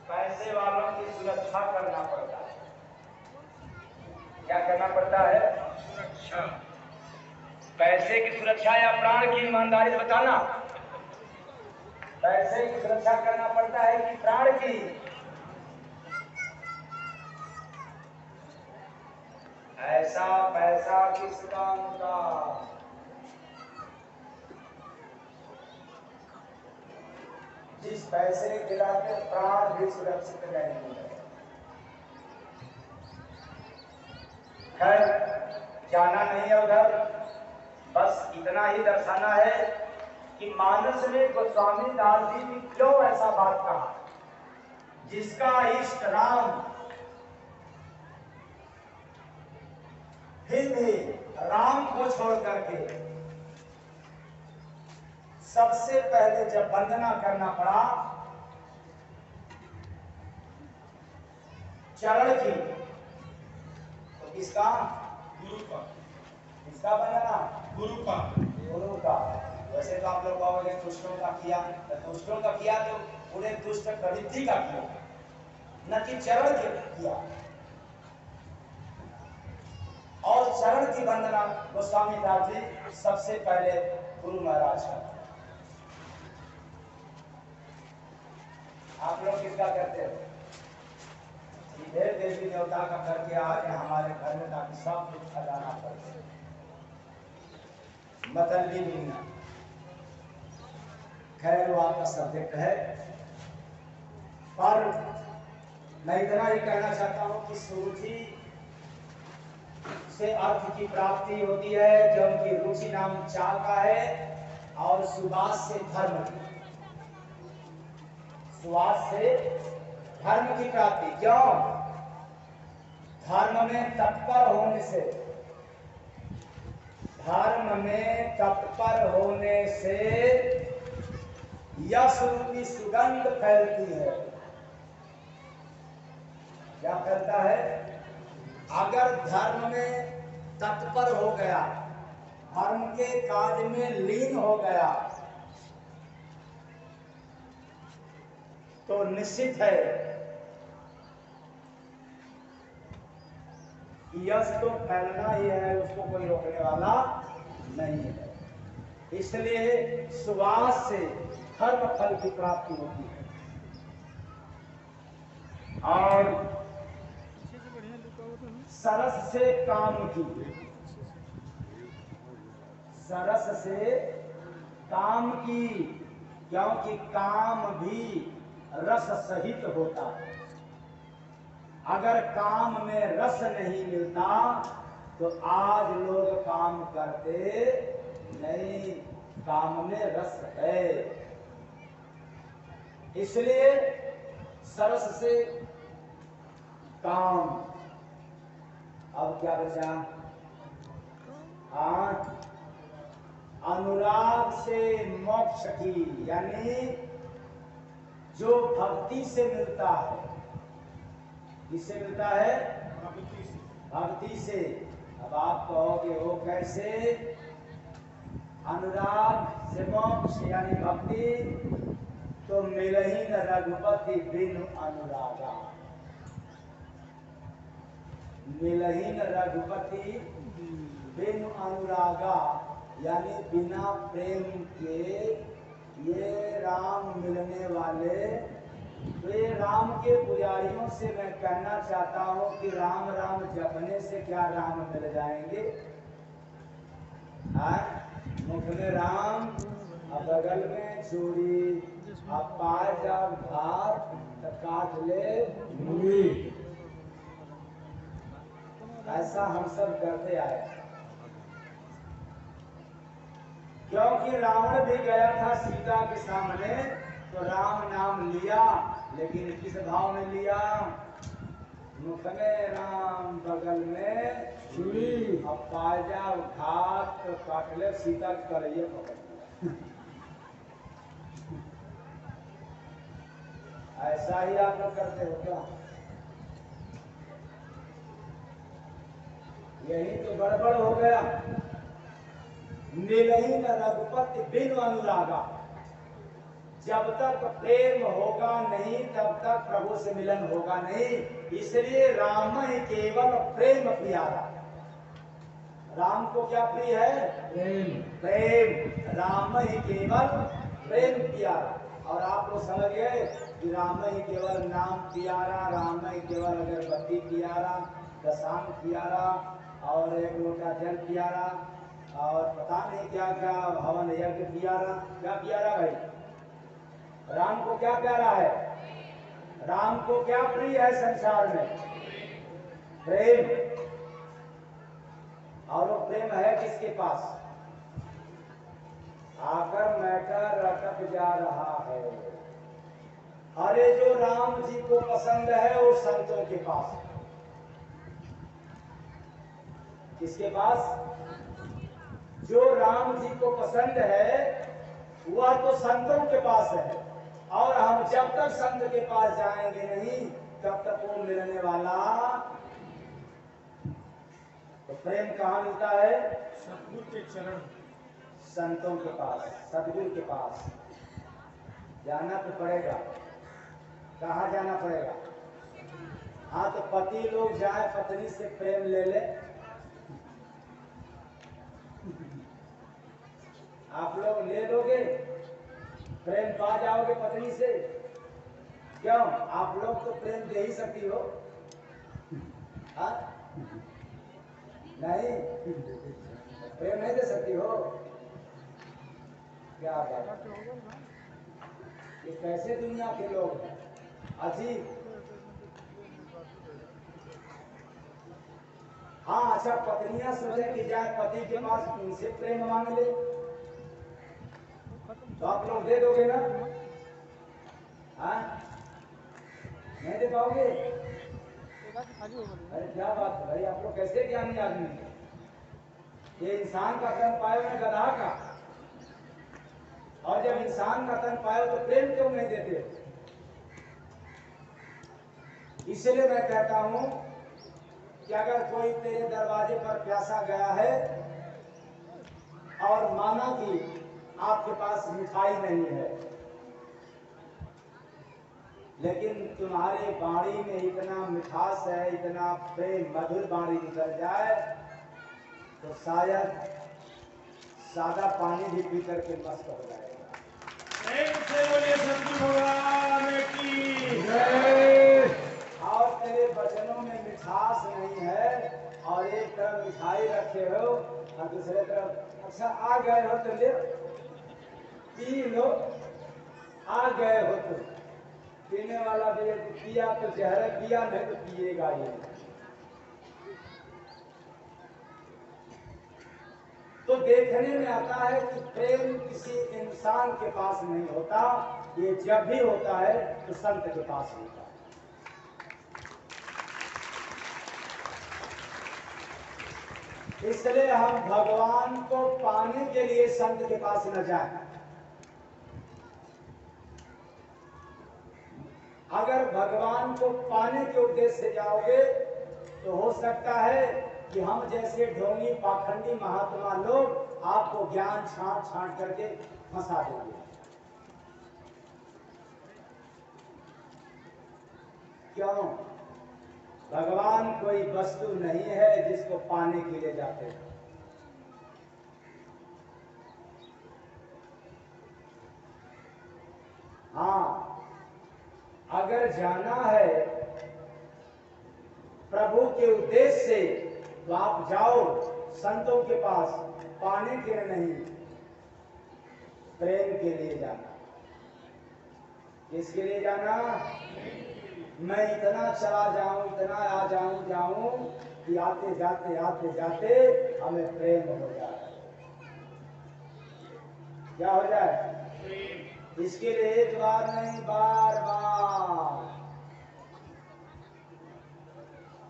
पैसे वालों की सुरक्षा करना पड़ता है। क्या करना पड़ता है? सुरक्षा। पैसे की सुरक्षा या प्राण की ईमानदारी से बताना। पैसे की सुरक्षा करना पड़ता है कि प्राण की? ऐसा पैसा किस काम का? जिस पैसे गिराते प्राण भी सुरक्षित नहीं है। खैर जाना नहीं है उधर, बस इतना ही दर्शाना है कि मानस में गोस्वामी दास जी ने क्यों ऐसा बात कहा। जिसका इष्ट राम, फिर भी राम को छोड़ करके सबसे पहले जब वंदना करना पड़ा चरण की, तो किसका? गुरु का। किसका वंदना? गुरु का। गुरु का। वैसे तो आप लोग कहोगे दुष्टों का किया, तो दुष्टों का किया तो पूरे दुष्ट प्रवृत्ति का किया, न कि चरण के किया। और चरण की वंदना गोस्वामी दास जी सबसे पहले गुरु महाराज का। आप लोग किसका करते हो? सीधे देवी देवता का करके आज हमारे घर में, ताकि सब कुछ खजाना पड़े। मतलबी दुनिया। खैर वो आपका सब्जेक्ट है, पर मैं इतना ही कहना चाहता हूं कि सुरुचि से अर्थ की प्राप्ति होती है, क्योंकि रुचि नाम चाह का है, और सुवास से धर्म की। सुवास से धर्म की प्राप्ति। क्यों? धर्म में तत्पर होने से, धर्म में तत्पर होने से यश रूपी सुगंध फैलती है। क्या फैलता है? अगर धर्म में तत्पर हो गया, धर्म के कार्य में लीन हो गया, तो निश्चित है यश तो फैलना ही है, उसको कोई रोकने वाला नहीं है। इसलिए सुवास से धर्म फल की प्राप्ति होती है। और सरस से काम की, सरस से काम की, क्योंकि काम भी रस सहित होता है। अगर काम में रस नहीं मिलता तो आज लोग काम करते नहीं। काम में रस है, इसलिए सरस से काम। अब क्या बचा? अनुराग से मोक्ष की, यानी जो भक्ति से मिलता है। किससे मिलता है? भक्ति से। अब आप कहोगे वो कैसे? अनुराग से मोक्ष यानी भक्ति, तो मिल ही न रघुपति बिनु अनुरागा। मिल ही न रघुपति बिनु अनुरागा, यानी बिना प्रेम के ये राम मिलने वाले। तो ये राम के पुजारियों से मैं कहना चाहता हूं कि राम राम जपने से क्या राम मिल जाएंगे? मुख में राम, बगल में चूड़ी, अब पाए जब भात तो काट ले मूली। ऐसा हम सब करते आए, क्योंकि रावण भी गया था सीता के सामने, तो राम नाम लिया, लेकिन किस भाव में लिया? मुख में राम, बगल में चूड़ी, अब पाजा घाट तो काट ले, सीता के कलैया पकड़ लिया। ऐसा ही आप लोग करते हो क्या? यही तो गड़बड़ हो गया। मिलही न रघुपति बिनु अनुरागा, जब तक प्रेम होगा नहीं तब तक प्रभु से मिलन होगा नहीं। इसलिए राम ही केवल प्रेम प्यारा। राम को क्या प्रिय है? प्रेम। प्रेम। राम ही केवल प्रेम प्यारा। और आप लोग समझ गए कि राम ही केवल नाम प्यारा, राम ही केवल अगरबत्ती प्यारा, दशांग प्यारा और एक लोटा जल प्यारा और पता नहीं क्या क्या हवन यज्ञ प्यारा। क्या प्यारा भाई? राम को क्या प्यारा है? राम को क्या प्रिय है संसार में? प्रेम। और वो प्रेम है किसके पास? आकर मैटर अटक जा रहा है। अरे जो राम जी को पसंद है वो संतों के पास है। किसके पास? जो राम जी को पसंद है वह तो संतों के पास है। और हम जब तक संत के पास जाएंगे नहीं तब तक वो मिलने वाला। तो प्रेम कहाँ मिलता है? सतगुरु के चरण। संतों के पास, सतगुरु के पास जाना तो पड़ेगा। कहाँ जाना पड़ेगा? हाँ तो पति लोग जाए पत्नी से प्रेम ले ले। आप लोग ले लोगे? प्रेम पा जाओगे पत्नी से? क्यों? आप लोग तो प्रेम दे ही सकती हो। हाँ? नहीं, प्रेम नहीं दे सकती हो? क्या बात? ये कैसे दुनिया के लोग हैं? अजीब। हाँ अच्छा, पत्नियां सोचे कि जाए पति के पास उनसे प्रेम मांग ले तो आप लोग दे दोगे ना? हाँ? नहीं दे पाओगे? अरे क्या बात है भाई, आप लोग कैसे ज्ञानी आदमी हैं? ये इंसान का तन पायो ना गधा का। और जब इंसान का तन पायो तो प्रेम क्यों नहीं देते? इसलिए मैं कहता हूं कि अगर कोई तेरे दरवाजे पर प्यासा गया है और माना कि आपके पास मिठाई नहीं है लेकिन तुम्हारे बाणी में इतना मिठास है, इतना प्रेम मधुर बाणी निकल जाए तो शायद सादा पानी भी पी करके मस्त हो जाएगा। प्रेम से बोलिए सतगुरु भगवान की जय। और तेरे वचनों में मिठास नहीं है और एक तरफ मिठाई रखे हो और दूसरे तरफ अच्छा आ गए हो तो ले पी लो। आ गए हो तो पीने वाला भी पिया तो जहर पिया, नहीं तो पिएगा ये। तो देखने में आता है कि प्रेम किसी इंसान के पास नहीं होता, ये जब भी होता है तो संत के पास होता है। इसलिए हम भगवान को पाने के लिए संत के पास न जाएं। अगर भगवान को पाने के उद्देश्य से जाओगे तो हो सकता है कि हम जैसे ढोंगी पाखंडी महात्मा लोग आपको ज्ञान छांट छांट करके फंसा देंगे। क्यों? भगवान कोई वस्तु नहीं है जिसको पाने के लिए जाते हैं। हाँ, अगर जाना है प्रभु के उद्देश्य से तो आप जाओ संतों के पास, पाने के लिए नहीं, प्रेम के लिए जाना। किसके लिए जाना? मैं इतना चला जाऊं, इतना आ जाऊं कि आते जाते हमें प्रेम हो जाए। क्या हो जाए? इसके लिए एक बार नहीं, बार बार।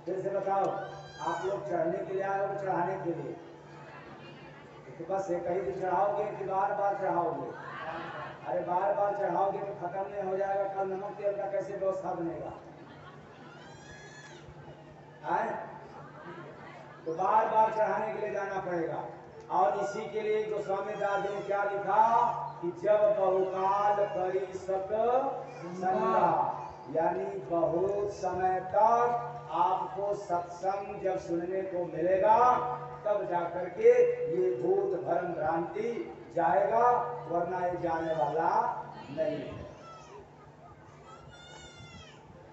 फिर से बताओ, आप लोग चढ़ने के लिए आए हो, चढ़ाने के लिए? तो बस एक ही दिन चढ़ाओगे कि बार बार चढ़ाओगे? अरे बार बार चढ़ाओगे तो खत्म नहीं हो जाएगा, कल नमक तेल का कैसे व्यवस्था बनेगा? आए? तो बार बार चढ़ाने के लिए जाना पड़ेगा। और इसी के लिए गोस्वामी दास जी ने क्या लिखा कि जब बहुकाल करी सक संगा, यानी बहुत समय तक आपको सत्संग जब सुनने को मिलेगा तब जाकर के ये भूत भ्रम भ्रांति जाएगा, वरना ये जाने वाला नहीं है।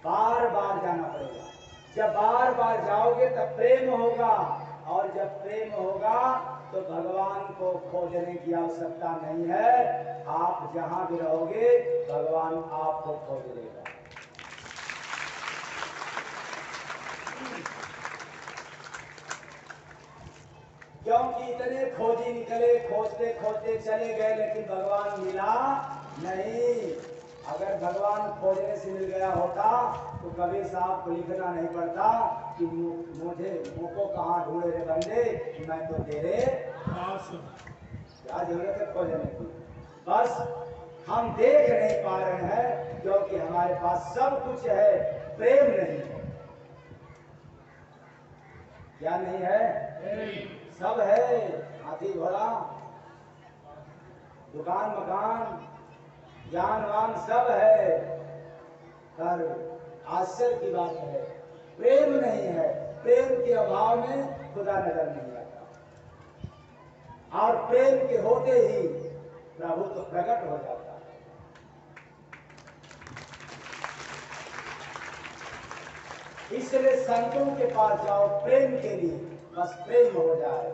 बार बार जाना पड़ेगा। जब बार बार जाओगे तब प्रेम होगा, और जब प्रेम होगा तो भगवान को खोजने की आवश्यकता नहीं है। आप जहां भी रहोगे भगवान आपको खोज लेगा। क्योंकि इतने खोजी निकले, खोजते खोजते चले गए, लेकिन भगवान मिला नहीं। अगर भगवान खोजने से मिल गया होता तो कभी साहब को लिखना नहीं पड़ता कि मुझको कहाँ ढूंढे रे बंदे, मैं तो तेरे पास हूं। क्या जरूरत है खोजने की? बस हम देख नहीं पा रहे हैं क्योंकि हमारे पास सब कुछ है, प्रेम नहीं है। क्या नहीं है? सब है, हाथी घोड़ा, दुकान मकान, ज्ञान वान सब है, पर आश्चर्य की बात है प्रेम नहीं है। प्रेम के अभाव में खुदा नजर नहीं आता, और प्रेम के होते ही प्रभु तो प्रकट हो जाता है। इसलिए संतों के पास जाओ प्रेम के लिए, बस प्रेम हो जाए।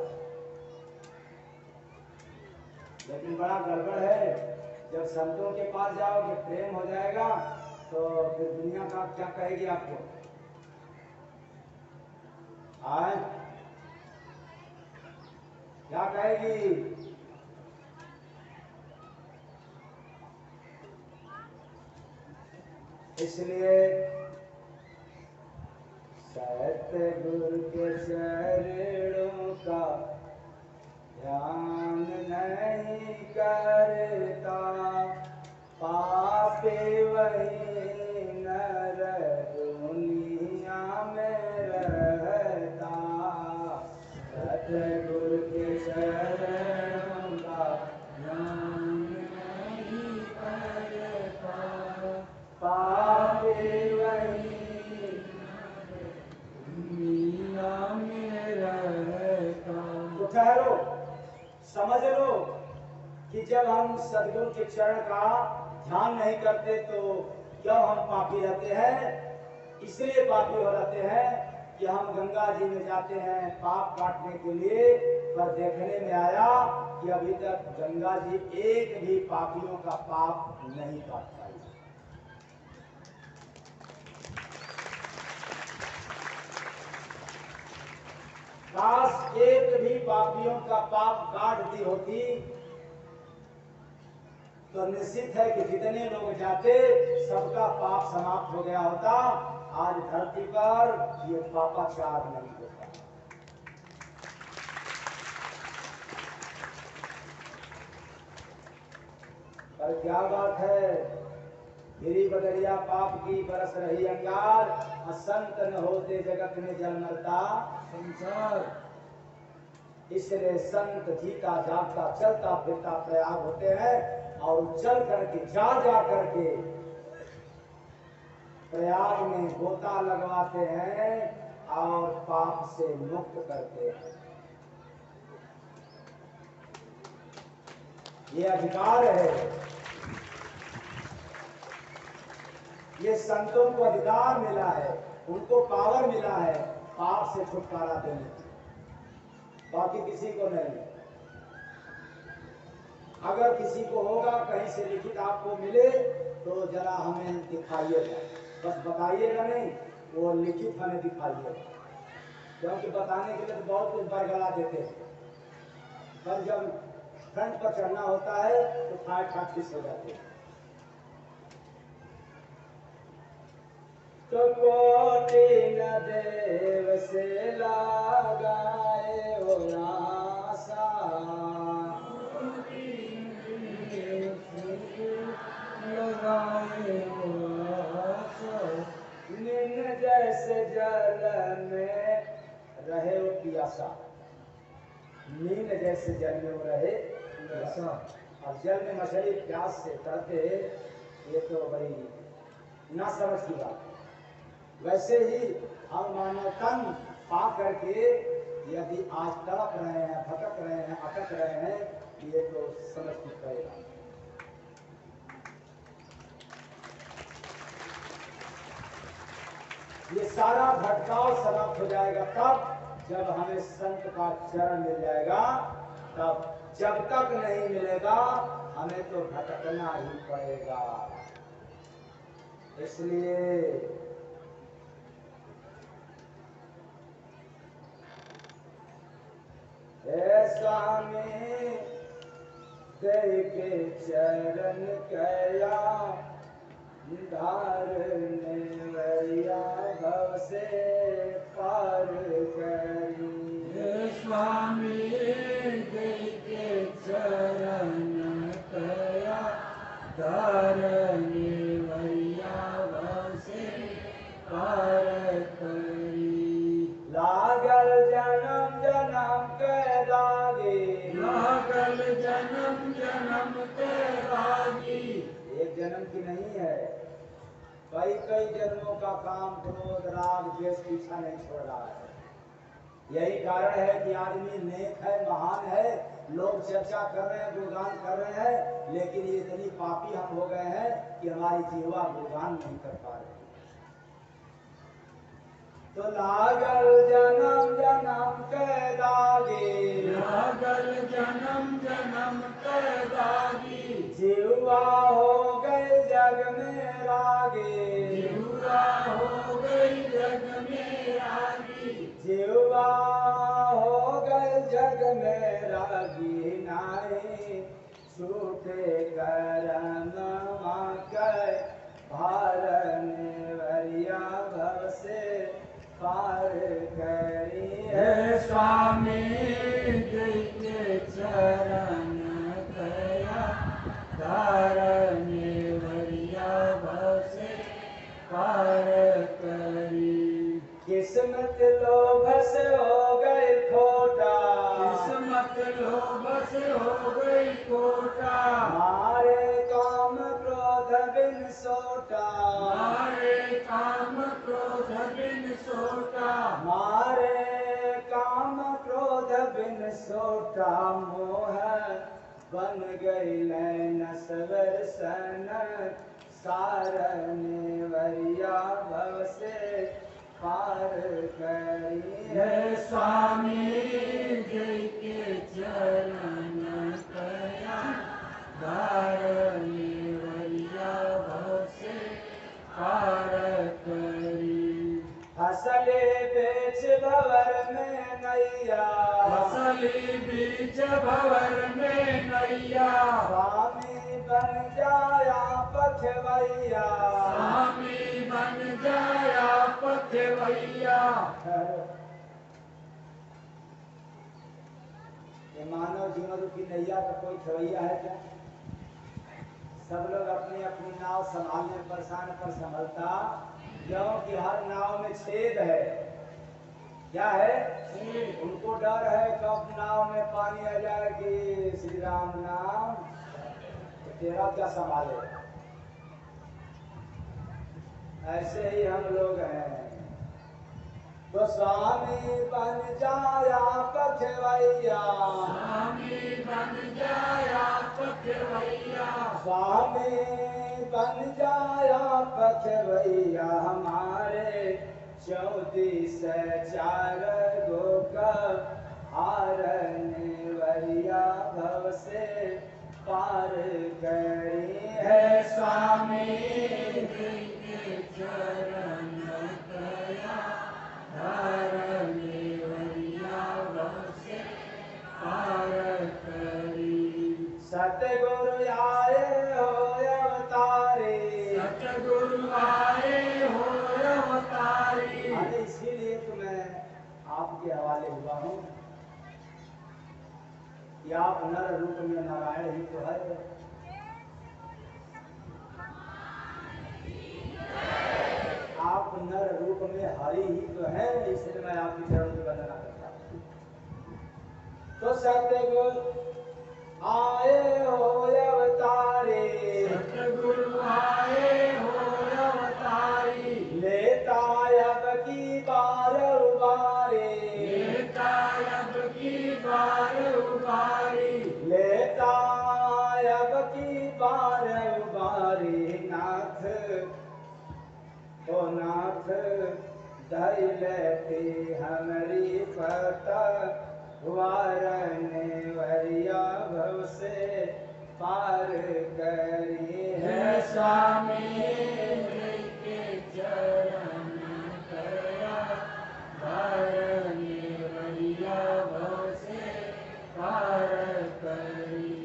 लेकिन बड़ा गड़बड़ है, जब संतों के पास जाओगे प्रेम हो जाएगा तो फिर दुनिया का क्या कहेगी आपको? आए क्या कहेगी? इसलिए सतगुरु के चरणों का ध्यान नहीं करता, पापी वही नर दुनिया में रहता। सतगुरु के चरणों का ध्यान नहीं करता, पापी वही दुनिया में रहता। तो ठहरो, समझ लो कि जब हम सदगुरु के चरण का ध्यान नहीं करते तो क्यों हम पापी रहते हैं? इसलिए पापी हो जाते हैं कि हम गंगा जी में जाते हैं पाप काटने के लिए, पर देखने में आया कि अभी तक गंगा जी एक भी पापियों का पाप नहीं काट पाई। काश एक भी पापियों का पाप काट दी होती तो निश्चित है कि जितने लोग जाते सबका पाप समाप्त हो गया होता। आज धरती पर ये पापाचार नहीं होता। पर क्या बात है, गिरी बदरिया पाप की बरस रही अंगार, असंत न होते जगत में जल मरता संसार। इसलिए संत जीता जागता चलता फिरता प्रयाग होते हैं, और चल करके जा करके प्रयाग में गोता लगवाते हैं और पाप से मुक्त करते हैं। ये अधिकार है, ये संतों को अधिकार मिला है, उनको पावर मिला है पाप से छुटकारा देने की, बाकी किसी को नहीं। अगर किसी को होगा कहीं से लिखित आपको मिले तो जरा हमें दिखाइएगा, बस बताइएगा नहीं, वो लिखित हमें दिखाइएगा, क्योंकि बताने के लिए तो बहुत कुछ बरगला देते हैं, पर जब फ्रंट पर चढ़ना होता है तो फाट फाट फिस हो जाते हैं। तो कोटि न देव से लगाए ओ आशा, निन जैसे जल में रहे वो पियासा। प्यासा, नील जैसे जल में वो रहे वैसा। अब जल में मछली प्यास से तड़पे, ये तो भाई ना समझ की बात। वैसे ही हम मानव तन पा करके यदि आज तड़प रहे हैं, भटक रहे हैं, अटक रहे हैं, ये तो समझ की पड़ेगा। ये सारा भटकाव समाप्त हो जाएगा तब जब हमें संत का चरण मिल जाएगा। तब जब तक नहीं मिलेगा हमें तो भटकना ही पड़ेगा। इसलिए हे स्वामी तेरे के चरण कया धारने वरिया भव से पार करी। हे स्वामी के चरण कया धारने वरिया भव से पार करी। लागल जन्म जन्म के दागी, लागल जन्म जन्म के दागी। एक जन्म की नहीं है, कई कई जन्मों का काम क्रोध राग द्वेष पीछा नहीं छोड़ रहा है। यही कारण है कि आदमी नेक है, महान है, लोग चर्चा कर रहे हैं, गुणगान कर रहे हैं, लेकिन ये इतनी पापी हम हो गए हैं कि हमारी जीवा गुणगान नहीं कर पा रहे। तो लागल जन्म जन्म के दागी, लागल जन्म जन्म के दागी। जीवा हो गए जग में रागी, जीवा हो गई जग में रागी। जीवा हो गए जग में रागी। नाई छूटे करम के भारने वरिया भव से पार करी। हे स्वामी के चरण कया धारने वरिया भव से पार करी। किस्मत लोभ से हो गई खोटा, किस्मत लोभ से हो गई खोटा। मारे काम क्रोध बिन सोटा, मारे काम क्रोध बिन सोटा। मारे काम क्रोध बिन सोटा। मोह बन गई नसवर सन सारन वरिया भव से पार करी। हे स्वामी के चरण कया धारने वरिया भव से पार करी। फसले बेच भवर में नैया, फसली बीज भवर में नैया। स्वामी बन जाया पखवैया। स्वामी बन जाया पखवैया। ये मानव जीवन रूपी नैया का कोई खवैया है क्या? सब लोग अपनी अपनी नाव संभालने परेशान पर संभलता, क्योंकि हर नाव में छेद है। क्या है? उनको डर है कब नाव में पानी आ जाएगी। श्री राम नाम तो तेरा क्या संभाले। ऐसे ही हम लोग हैं। तो स्वामी बन जाया पखवैया, स्वामी बन जाया पखवैया। स्वामी बन जाया पखवैया। हमारे 34 गो का हारन वरिया भव से पार करी। हे स्वामी के चरण कया धारने वरिया भव से पार करी। सतगुरु आए हो अवतारी, सतगुरु आए हो अवतारी। अरे इसीलिए तो मैं आपके हवाले हुआ हूँ कि आप नर रूप में नारायण ही तो है। आप नर रूप में हरि ही तो है, इसलिए मैं आपके चरणों की वंदना करता हूँ। तो सतगुरु आए हो अवतारे, सतगुरु आए हो अवतारी, लेता अब की बार उबारे, लेता अब की बार उबारी, लेता अब की बार उबारे। नाथ ओ नाथ धरि लेते हमारी पता, वारने वरिया भव से पार करी है है स्वामी। स्वामी के चरण कया, वारने वरिया भव से पार करी।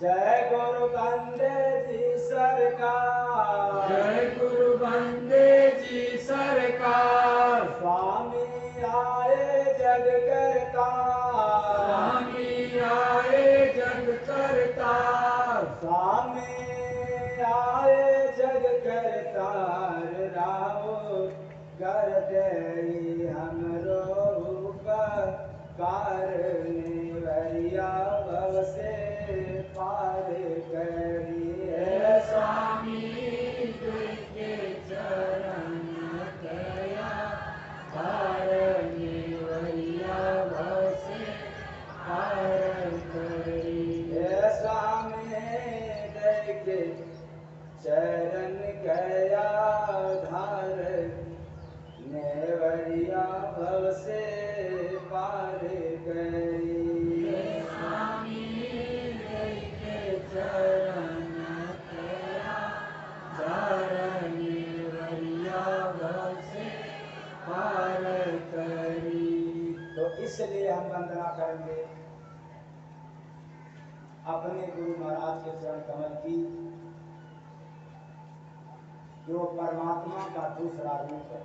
जय गुरु बंदे जी सरकार, जय गुरु बंदे जी सरकार, स्वामी आए जग करता, स्वामी आए जग करतार, स्वामी आए जग करतार। राव कर दे हमरो उपकार, नेवरिया भव से पार करी हे है स्वामी के चरण कया, वारने वरिया भव से पार करी। हे स्वामी दय के चरण गया धार, नेवरिया भव से पार करी। स्वामी के चरण कया, वारने वरिया भव से पार करी। तो इसलिए हम वंदना करेंगे अपने गुरु महाराज के चरण कमल की, जो परमात्मा का दूसरा रूप है,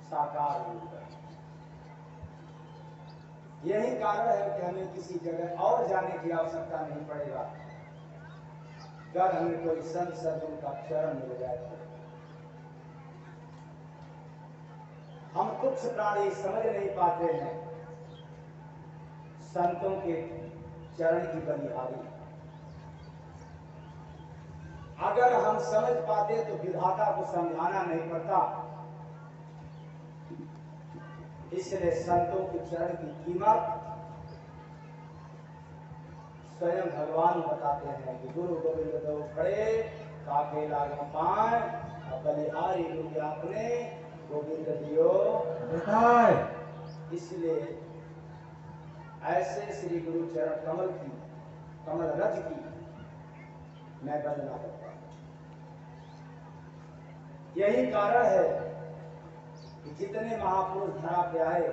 साकार रूप है। यही कारण है कि हमें किसी जगह और जाने की आवश्यकता नहीं पड़ेगा। अगर हमें कोई संत सद्गुरु का चरण मिल जाए तो हम तुच्छ प्राणी समझ नहीं पाते हैं संतों के चरण की बलिहारी। अगर हम समझ पाते तो विधाता को समझाना नहीं पड़ता। इसलिए संतों के चरण की कीमत स्वयं भगवान बताते हैं कि गुरु गोविंद दो खड़े काके लागो पाए, अब बलिहारी गुरु आपने गोविंद दियो बताए। इसलिए ऐसे श्री गुरु चरण कमल की, कमल रज की मैं वंदना करता हूं। यही कारण है कि जितने महापुरुष धरा पे आए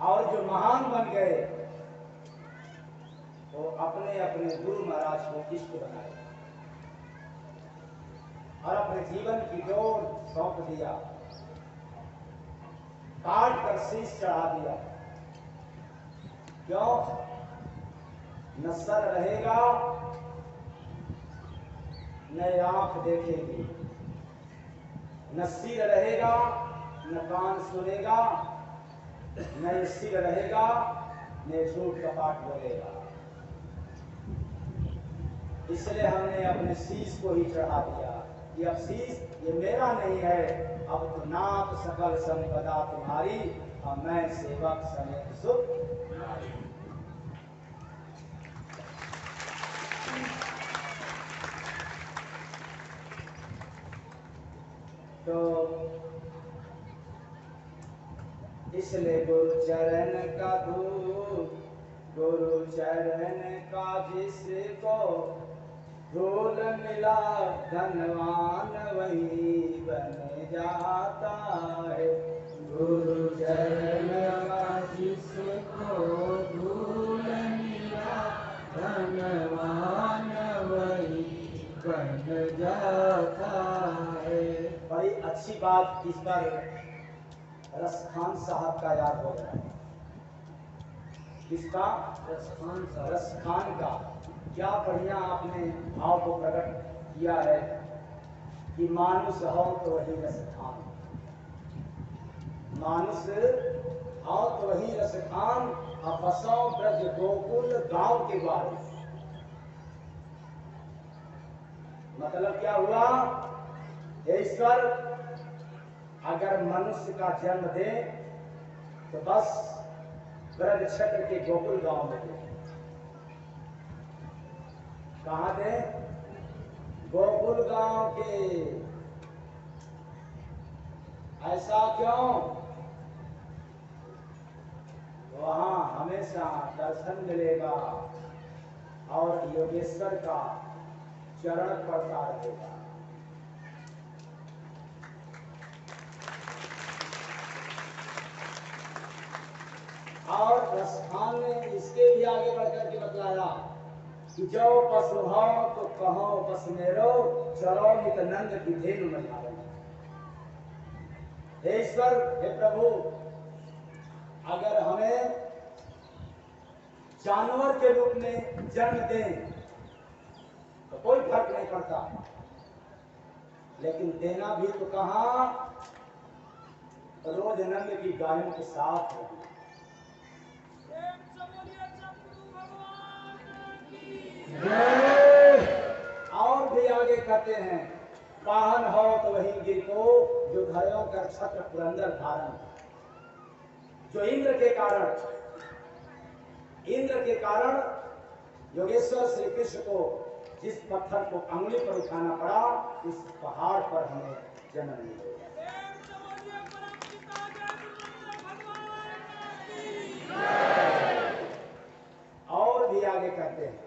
और जो महान बन गए तो अपने अपने गुरु महाराज को इष्ट बनाए और अपने जीवन की डोर सौंप दिया, काट कर शीश चढ़ा दिया। क्यों? न सर रहेगा न आंख देखेगी, न सिर रहेगा न कान सुनेगा, न सिर रहेगा न झूठ कपाट बोलेगा। इसलिए हमने अपने शीश को ही चढ़ा दिया कि अब शीश ये मेरा नहीं है, अब तो नाथ सकल संपदा तुम्हारी, अब मैं सेवक समेत सुख नारी। तो इसलिए गुरु चरण का धूप, गुरु चरण का जिसको धूल मिला धनवान वही बन जाता है। गुरु चरण का जिसको धूल मिला धनवान वही बन जाता है। बड़ी अच्छी बात इस पर रसखान साहब का याद हो रहा है। किसका? रसखान का। क्या बढ़िया आपने भाव को प्रकट किया है कि मानुष हो तो वही रसखान, मानुष हो तो वही रसखान, बसों ब्रज गोकुल गांव के द्वार। मतलब क्या हुआ? ईश्वर अगर मनुष्य का जन्म दे तो बस ब्रज क्षेत्र के गोकुल गांव में दे। कहां दे? गोकुल गांव के। ऐसा क्यों? वहां हमेशा दर्शन मिलेगा और योगेश्वर का चरण पड़ता रहेगा। और प्रस्थान ने इसके भी आगे बढ़कर के बतलाया कि जो पशु हो तो कहो बस मेरो, चलो नित नंद की धेनु में धारण। हे ईश्वर, हे प्रभु, अगर हमें जानवर के रूप में जन्म दें तो कोई फर्क नहीं पड़ता, लेकिन देना भी तो कहां? रोज नंद की गायों के साथ है। और भी आगे कहते हैं, वाहन हो तो वही गिर को जो घरों कर छत्र पुरंदर धारण। जो इंद्र के कारण योगेश्वर श्री कृष्ण को जिस पत्थर को अंगुली पर उठाना पड़ा, उस पहाड़ पर हमें जन्म मिला। और भी आगे कहते हैं,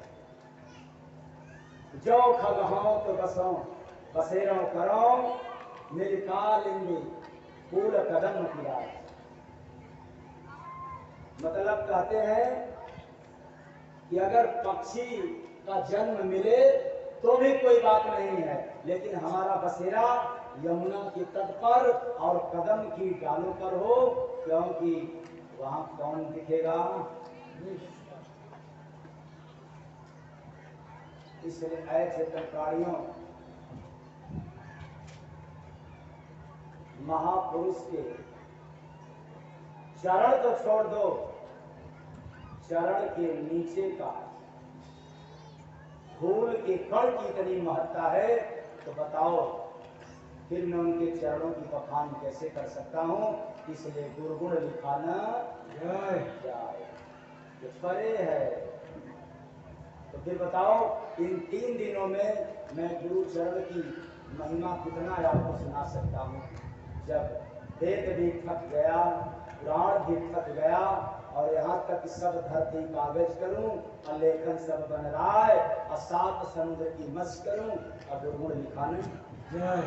जो खगहों तो बसों बसेरों करो, मिलकालिंदी फूल कदम किया। मतलब कहते हैं कि अगर पक्षी का जन्म मिले तो भी कोई बात नहीं है, लेकिन हमारा बसेरा यमुना के तट पर और कदम की डालों पर हो, क्योंकि वहां कौन दिखेगा? इसलिए ऐसे प्राणियों, महापुरुष के चरण तो छोड़ दो, चरण के नीचे का धूल के कण की इतनी महत्ता है, तो बताओ फिर मैं उनके चरणों की बखान कैसे कर सकता हूं? इसलिए गुरुगुण लिखाना जाए, जो परे है। तो फिर बताओ, इन 3 दिनों में मैं गुरु चरण की महिमा कितना आपको सुना सकता हूँ? जब वेद भी थक गया, पुराण भी थक गया, और यहाँ तक सब धरती कागज करूं और लेखन सब बन रहा है, और 7 समुद्र की मस करूं और गुरुगुण लिखाने जाए।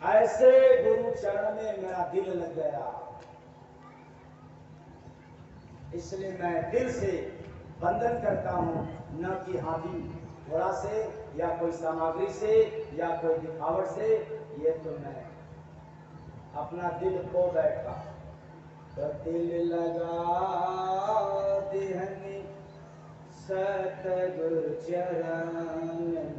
ऐसे गुरु चरण में मेरा दिल लग गया, इसलिए मैं दिल से वंदन करता हूं, न कि हाथी घोड़ा से या कोई सामग्री से या कोई दिखावट से। ये तो मैं अपना दिल खो बैठा, तो दिल लगा दिहनी सतगुरु चरण में,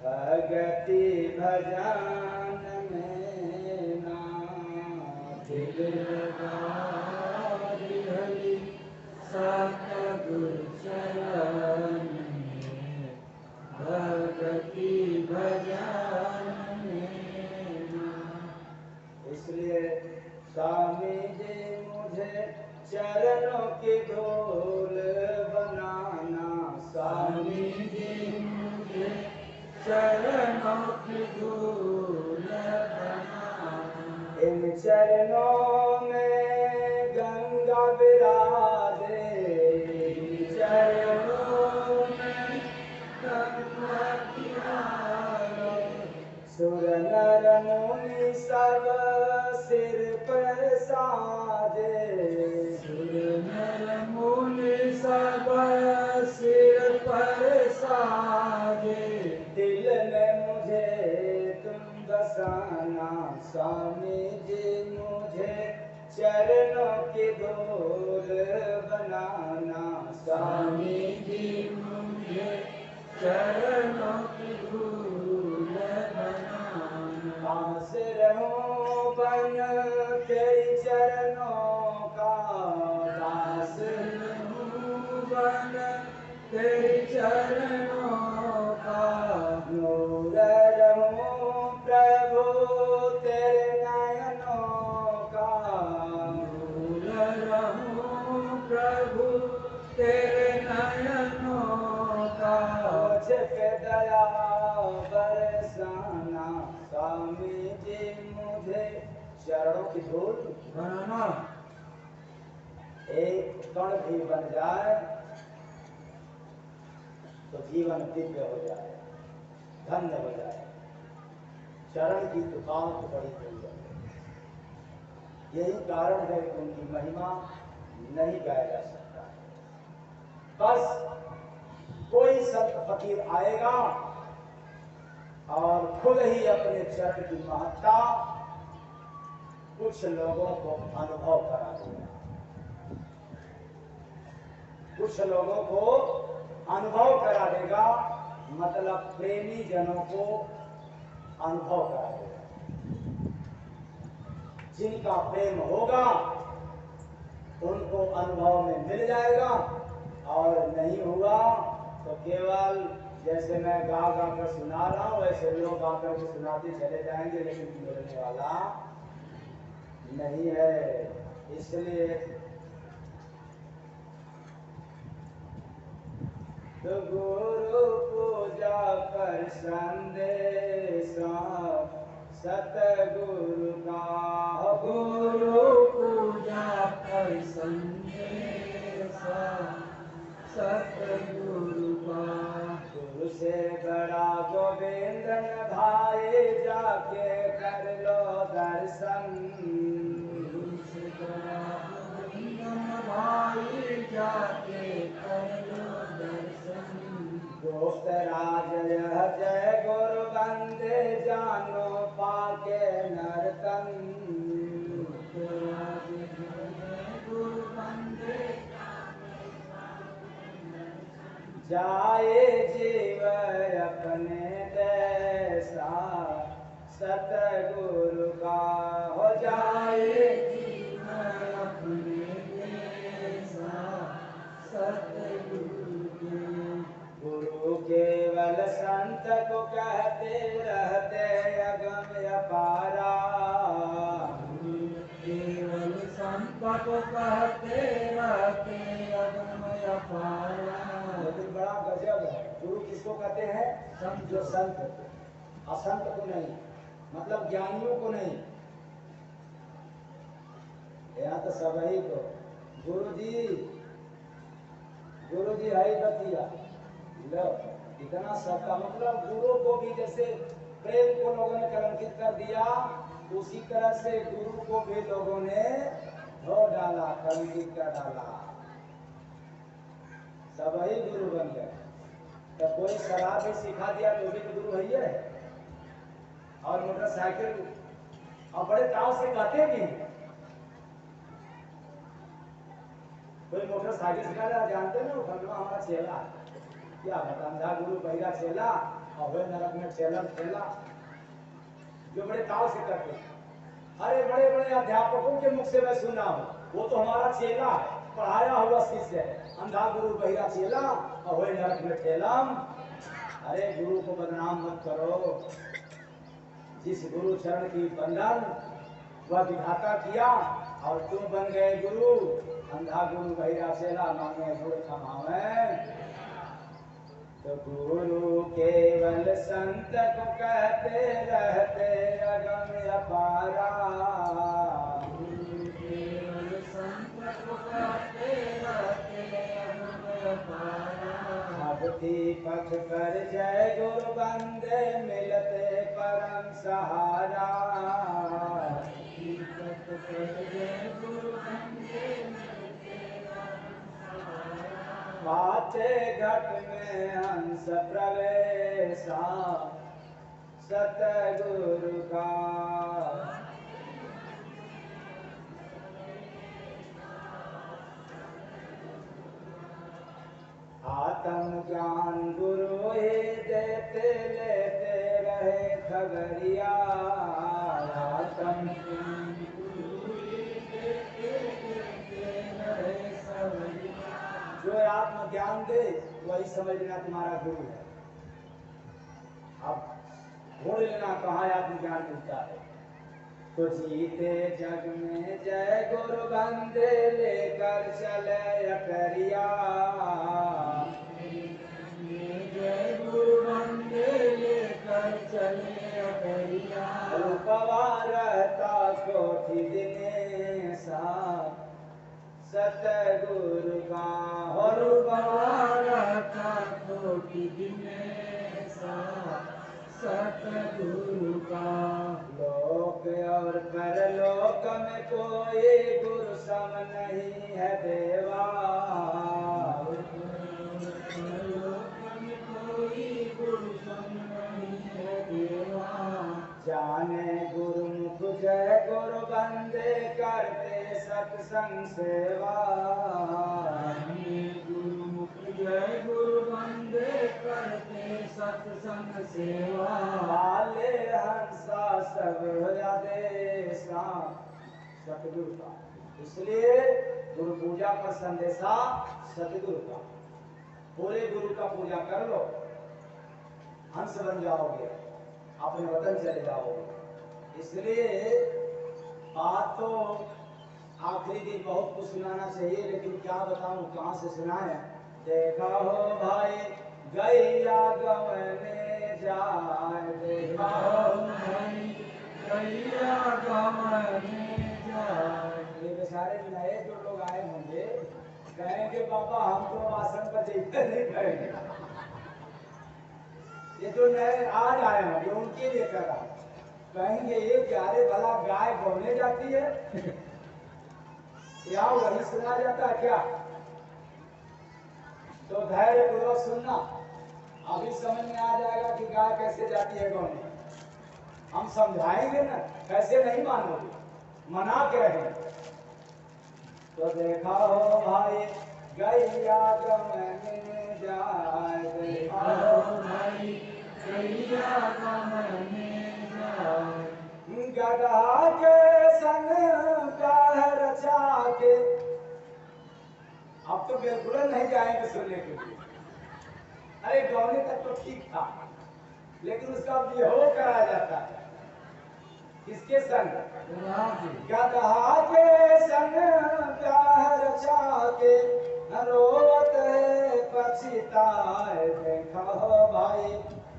भगति भजन में ना। दिल लगा दिहनी सतगुरु चरण में, भगति भजन में ना। इसलिए स्वामी जी मुझे चरणों की धूल बनाना, स्वामी जी मुझे चरणों की धूल बनाना। इन चरणों में गंगा विराजे, इन चरणों में गंगा विराजे। सुर नर मुनि सब सिर पर साजे, सुर नर मुनि सब सिर पर साजे। दिल में मुझे तुम बसाना, स्वामी जी मुझे चरणों की धूल बनाना, स्वामी जी मुझे चरणों की धूल दास रहूं बन तेरी चरणों का, दास बन तेरे चरणों का, नूर रहूं प्रभु तेरे नयनों का, नूर रहूं प्रभु तेरे नयनों का, मुझ पे दया बरसाना स्वामी जी मुझे चरणों की धूल बनाना एक कण भी बन जाए तो जीवन दिव्य हो जाए, धन्य हो जाए। चरण की दुकान तो बड़ी हुई है। यही कारण है कि उनकी महिमा नहीं गाया जा सकता। बस कोई संत फकीर आएगा और खुद ही अपने चरण की महत्ता कुछ लोगों को अनुभव करा देगा, कुछ लोगों को अनुभव करा देगा, मतलब प्रेमी जनों को अनुभव करा देगा। जिनका प्रेम होगा उनको अनुभव में मिल जाएगा, और नहीं हुआ तो केवल जैसे मैं गा गा कर सुना रहा हूं वैसे लोग गा कर के सुनाते चले जाएंगे, लेकिन बोलने वाला नहीं है। इसलिए तो गुरु पूजा कर संदेशा सतगुरु का, गुरु पूजा कर संदेशा सतगुरु का, गुरु से बड़ा गोविंद भाई जाके कर लो दर्शन, गुरु से बड़ा गोविंद भाई जाके कर लो दर्शन, दोस्त राज यह जय गुरु बंदे जानो पाके नर्तन, गुरु बंदे जाए जीव अपने देसा सतगुरु का, हो जाए जीवन अपने देसा सतगुरु के, गुरु केवल संत को कहते रहते अगम अपारा, केवल संत को कहते रहते अगमय अपारा, लेकिन बड़ा गजब है। गुरु किसको कहते हैं? संत। जो संत, असंत को नहीं, मतलब ज्ञानियों को नहीं। यहाँ तो सभी को गुरु जी हरी बतिया लो, इतना सबका मतलब गुरु को भी जैसे प्रेम को लोगों ने कलंकित कर दिया, उसी तरह से गुरु को भी लोगों ने धो डाला, कलंकित कर डाला, सभी गुरु बन गए। तो कोई शराब भी सिखा दिया तो भी तो गुरु है। और मोटरसाइकिल और बड़े ताव से कहते भी हैं, कोई मोटरसाइकिल सिखा रहा जानते ना, वो फलवा हमारा चेला क्या बता, अंधा गुरु बहिरा चेला और वह नरक में चेला, जो बड़े ताव से करते हैं। अरे बड़े बड़े अध्यापकों के मुख से मैं सुना हूँ, वो तो हमारा चेला है, पढ़ाया हुआ शिष्य है, अंधा गुरु बहिरा चेला और वही नरक में ठेलम। अरे गुरु को बदनाम मत करो। जिस गुरु चरण की बंधन वह विधाता किया और तुम बन गए गुरु, अंधा गुरु बहिरा चेला मांगे गुरु थमावे। तो गुरु केवल संत को कहते रहते अगम अपारा, केवल संत को कहते रहते अगमय अपारा, भक्ति पथ कर जय गुरु बंदे मिलते परम सहारा, पाते घट में हंस प्रवेशा सतगुरु का, आत्म ज्ञान गुरु ही देते लेते रहे खबरिया, ज्ञान दे वही समझ लेना तुम्हारा गुरु है। अब ढूंढ लेना कहाँ आत्मज्ञान मिलता है। तो जीते जग में जय गुरु बंदे लेकर चले अटरिया, जय गुरु बंदे लेकर चले अटरिया। रूपवा रहता कोटि दिनेसा, सतगुरु का हो रूपवा रहता कोटि दिनेसा, सतगुरु का। लोक और परलोक में कोई गुरु सम नहीं है देवा, कोई गुरु सम नहीं है देवा। जाने गुरुमुख जय गुरु बंदे करते सत्संग सेवा, गुरुमुख जय गुरु बंदे करते सत्संग सेवा। वाले हंसा सब आदेशा, सतगुरु का। इसलिए गुरु पूजा पर संदेशा सतगुरु का। पूरे गुरु का पूजा कर लो, हंस बन जाओगे, अपने वतन चले जाओगे। इसलिए बात तो आखिरी दिन बहुत कुछ सुनाना चाहिए, लेकिन क्या बताऊं कहां से सुनाए। देखा हो भाई गैया गवने जाए, देखा हो भाई गैया गवने जाए। ये बेचारे नए जो लोग आए होंगे कहेंगे बाबा हम तो आसन पर जैसे नहीं करेंगे। ये जो नए आज आए होंगे उनके लिए कर रहा कहेंगे ये प्यारे भला गाय गौने जाती है या वही सुना जाता है क्या। तो धैर्य पूर्वक सुनना, अभी समझ में आ जाएगा कि गाय कैसे जाती है गौने। हम समझाएंगे ना, कैसे नहीं मानोगे, मना के रहेंगे। तो देखा हो भाई गैया गवने जाए, देखा हो भाई गैया गवने जाए। गधा के संग प्यार रचा के, अब तो बिल्कुल नहीं जाएंगे सुनने के लिए। अरे गौने तक तो ठीक था, लेकिन उसका वियोग कराया जाता है किसके संग, गधा के संग प्यार रचा के, रोवत है पछताए, देखा हो भाई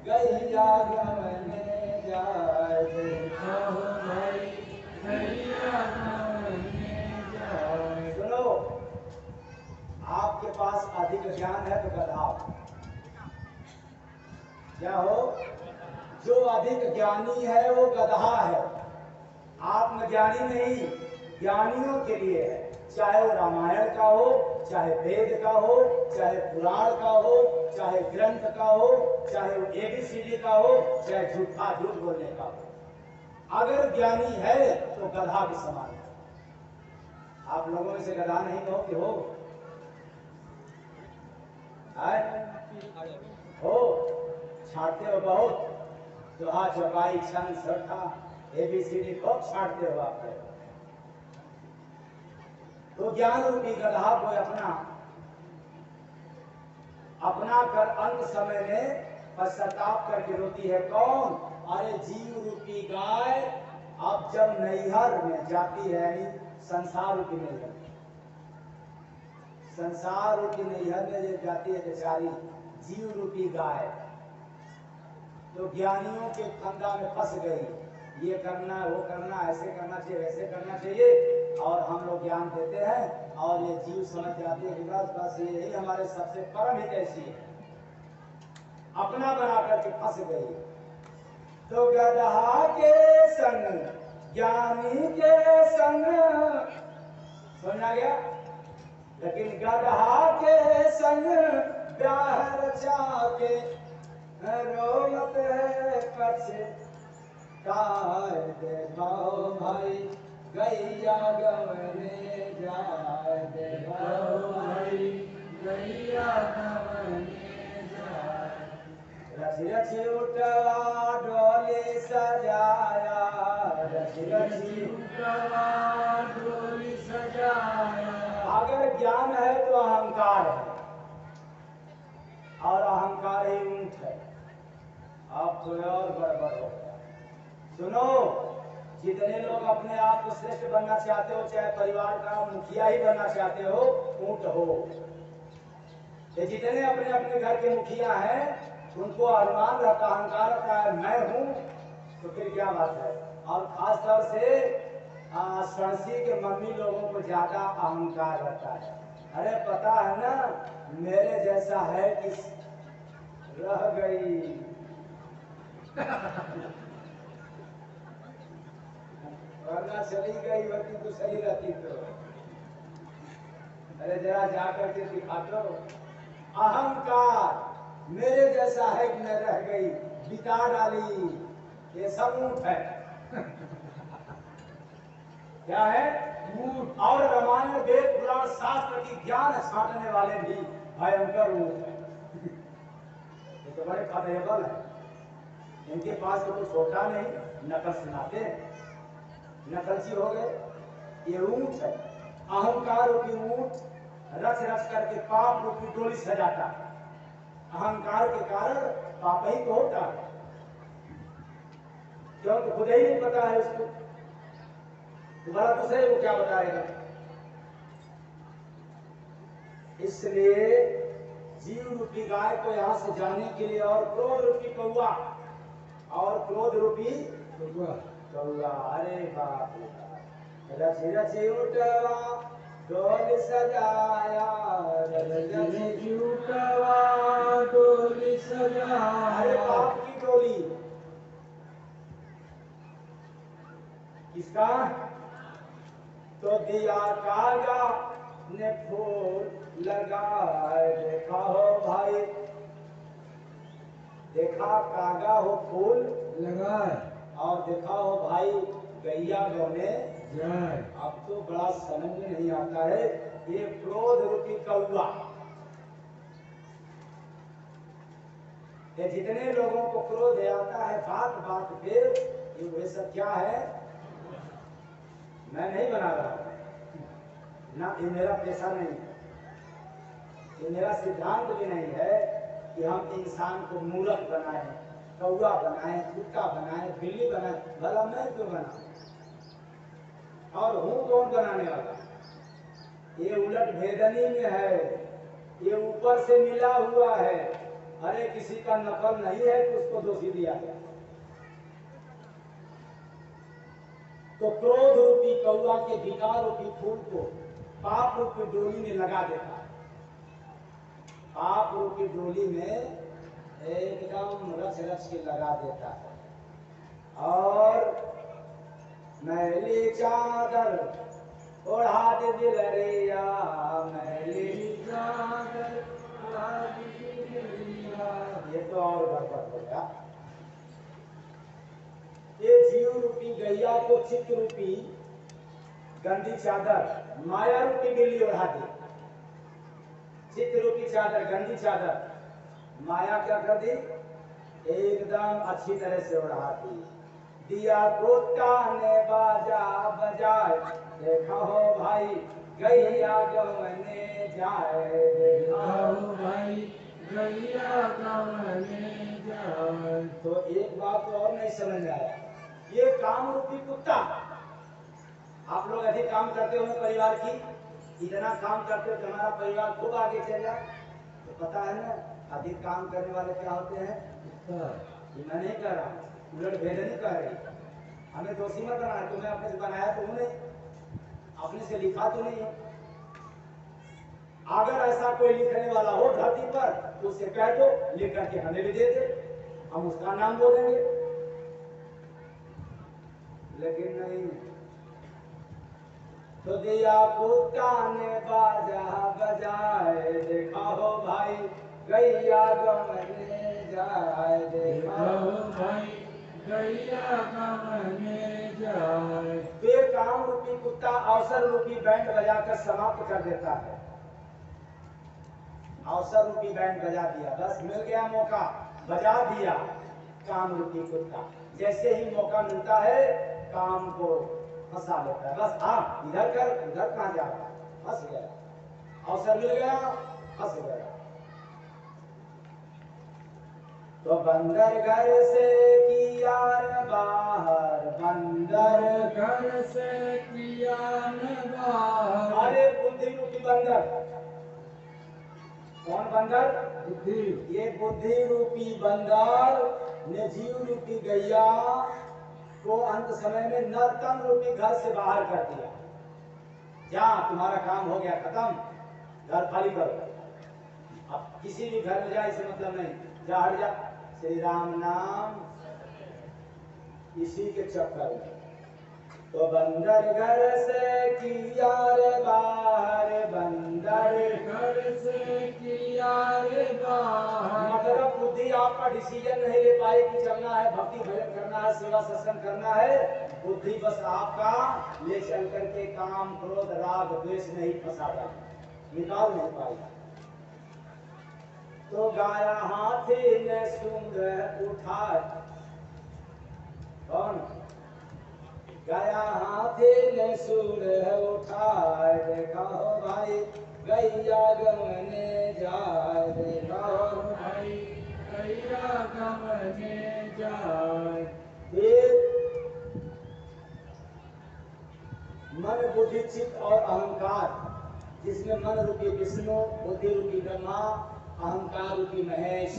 गैया गवने जाए, देखा हो भाई गैया गवने जाए। सुनो, आपके पास अधिक ज्ञान है तो गधा क्या हो, जो अधिक ज्ञानी है वो गधा है, आत्मज्ञानी नहीं। ज्ञानियों के लिए है, चाहे वो रामायण का हो, चाहे वेद का हो, चाहे पुराण का हो, चाहे ग्रंथ का हो, चाहे वो ABCD का हो, चाहे झूठ बोलने का हो। अगर ज्ञानी है तो गधा के समान है। आप लोगों में से गधा नहीं हो कि हो, हो छाटते हो बहुत, दोहा चौपाई छंद सरखा ABCD खूब छाटते हो आप लोग। तो ज्ञान रूपी गधा को अपना कर अंत समय में पश्चाताप करके रोती है कौन, अरे जीव रूपी गाय। अब जब नैहर में जाती है, यानी संसार रूपी नैहर, संसार रूपी नैहर में जब जाती है बेचारी जीव रूपी गाय, तो ज्ञानियों के फंदा में फंस गई। ये करना, वो करना, ऐसे करना चाहिए, वैसे करना चाहिए, और हम लोग ज्ञान देते हैं और ये जीव समझ जाती है कि बस यही हमारे सबसे परम हित ऐसी है, अपना बना करके फंस गई। तो गधा के संग ज्ञानी के संग, सुना गया, लेकिन गधा के संग ब्याह रचा के, रोवत है पछताए, देखाओ भाई गैया गवने जाए, देखाओ भाई गैया गवने जाए। रची रची उठवा डोली सजाया, रची रची उठवा डोली सजाया। अगर ज्ञान है तो अहंकार है, और अहंकार ही ऊंट है। अब तो और गड़बड़ हो गया। सुनो, जितने लोग अपने आप को श्रेष्ठ बनना चाहते हो, चाहे परिवार का मुखिया ही बनना चाहते हो, ऊंट हो। ये जितने अपने अपने घर के मुखिया हैं, उनको अभिमान रहता, अहंकार रहता है, मैं हूं, तो फिर क्या बात है। और खास तौर से सड़सी के मम्मी लोगों को ज्यादा अहंकार रहता है। अरे पता है ना, मेरे जैसा है कि रह गई। वरना चली गई होती तो सही रहती। तो अरे जरा जा करके दिखा दो। अहंकार मेरे जैसा है कि मैं रह गई, बिता डाली, ये सब ऊंट है। क्या है? ऊंट। और रामायण वेद पुराण शास्त्र की ज्ञान छांटने वाले भी भयंकर ऊंट है। ये तो बड़े फतेहबल है। इनके पास तो कुछ होता नहीं, नकल सुनाते हैं, नकलची हो गए। ये ऊंट है, अहंकार रूपी ऊंट रच रच करके पाप रूपी डोली सजाता है। अहंकार के कारण पाप ही तो होता है, क्योंकि खुद ही नहीं पता है उसको, तुम्हारा दूसरे को क्या बताएगा। इसलिए जीव रूपी गाय को यहां से जाने के लिए, और क्रोध रूपी कौआ, और क्रोध रूपी कौआ, अरे बाप रे बाप। रची रची उठवा डोल सजाया, रची रची उठवा डोली सजाया। अरे पाप की डोली। किसका? तो दिया कागा ने फूल लगाए, देखा हो भाई, देखा कागा हो फूल लगाए, और देखा हो भाई गैया गौने जाए। अब तो बड़ा समझ में नहीं आता है। ये क्रोध रूपी कौआ, ये जितने लोगों को क्रोध आता है बात बात पे, ये वे सब क्या है, मैं नहीं बना रहा ना, ये मेरा पेशा नहीं है, ये मेरा सिद्धांत भी नहीं है कि हम इंसान को मूर्ख बनाए, कौआ बनाए, कुत्ता बनाए, बिल्ली बनाए। भला मैं क्यों बनाऊं, और हूं कौन बनाने वाला। ये उलट भेदनी में है, ये ऊपर से मिला हुआ है। अरे किसी का नकल नहीं है कि उसको दोषी दिया गया। तो क्रोध रूपी कौआ के विकार रूपी फूल को पाप रूपी डोली में लगा देता है। पाप रूपी डोली में एकदम रच रच के लगा देता है, और मैली चादर ओढ़ा दे दिलरिया, मैली चादर ओढ़ा दे दिलरिया। ये तो और गड़बड़ हो गया। ये जीव रूपी गैया को चित्त रूपी गंदी चादर माया रूपी बिल्ली ओढ़ा दी। चित्त रूपी चादर, गंदी चादर, माया क्या कर दी, एकदम अच्छी तरह से ओढ़ा दी। दिया गोटा ने बाजा बजाए, देखा हो भाई गैया गवने जाए, देखा हो भाई गैया गवने जाए। तो एक बात तो और नहीं समझ में आया, ये काम रूपी कुत्ता, आप लोग अधिक काम करते हो परिवार की, इतना काम करते हो कि हमारा परिवार खूब आगे चल जाए, तो पता है ना अधिक काम करने वाले क्या होते हैं। ये मैं नहीं कह रहा, उलट भेदनी कह रही, हमें दोषी मत बनाना। तुम्हें अपने से बनाया तो नहीं, अपने से लिखा तो नहीं है। अगर ऐसा कोई लिखने वाला हो धरती पर तो उसे कह दो, लिख करके हमें भी दे दे, हम उसका नाम बोलेंगे। लेकिन नहीं, तो दिया कुत्ता ने बाजा बजाए, देखा हो भाई गैया गवने जाए, देखा हो भाई गैया गवने जाए। बेकाम रूपी कुत्ता अवसर रूपी बैंड बजाकर समाप्त कर देता है। अवसर रूपी बैंड बजा दिया, बस मिल गया मौका, बजा दिया। काम रूपी कुत्ता जैसे ही मौका मिलता है काम को फंसा लेता है, बस हाँ इधर कर, उधर कहां जा रहा है, फंस गया। अवसर मिल गया, फंस गया। तो बंदर घर से किया रे बाहर, बंदर घर से किया न बाहर। अरे बुद्धि रूपी बंदर। कौन बंदर? बुद्धि। ये बुद्धि रूपी बंदर ने जीव रूपी गैया को अंत समय में नर्तन रूपी घर से बाहर कर दिया। जा, तुम्हारा काम हो गया खत्म, घर खाली करो। अब किसी भी घर में जा, इसे मतलब नहीं, जा हट जा। श्री राम नाम इसी के चक्कर में। तो बंदर घर से किया रे बाहर, बंदर घर से किया रे बाहर। मतलब बुद्धि आपका डिसीजन नहीं ले पाई कि चलना है, भक्ति भजन करना है, सेवा सत्संग करना है। बुद्धि बस आपका ले चल करके काम क्रोध राग द्वेष नहीं फंसाता, निकाल नहीं पाई। तो गाया हाथी ने सूंड उठाए। कौन? गया हाथी ने सूंड उठाए, देखा हो भाई गैया गमने जाए, देखा हो भाई गैया गमने जाए। मन बुद्धि चित्त और अहंकार, जिसमें मन रूपी विष्णु, बुद्धि रूपी ब्रह्मा, अहंकार रूपी महेश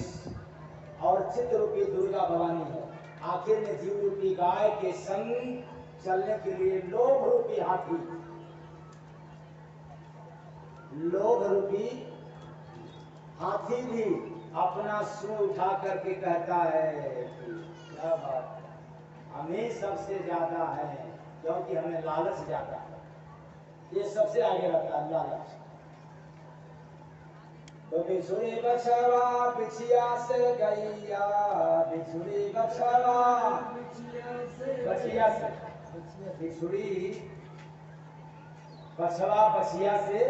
और चित्त रूपी दुर्गा भवानी है। आखिर में जीव रूपी गाय के संग चलने के लिए लोभ रूपी हाथी, लोभ रूपी हाथी भी अपना सूंड उठा करके कहता है कि क्या बात है, हमें सबसे ज्यादा है, क्योंकि हमें लालच ज्यादा है। ये सबसे आगे रहता है लालच। तो बिछुड़ी बछवा बिछिया से गैया, बिछुड़ी बछवा बछिया से, बिछुड़ी बछवा बछिया से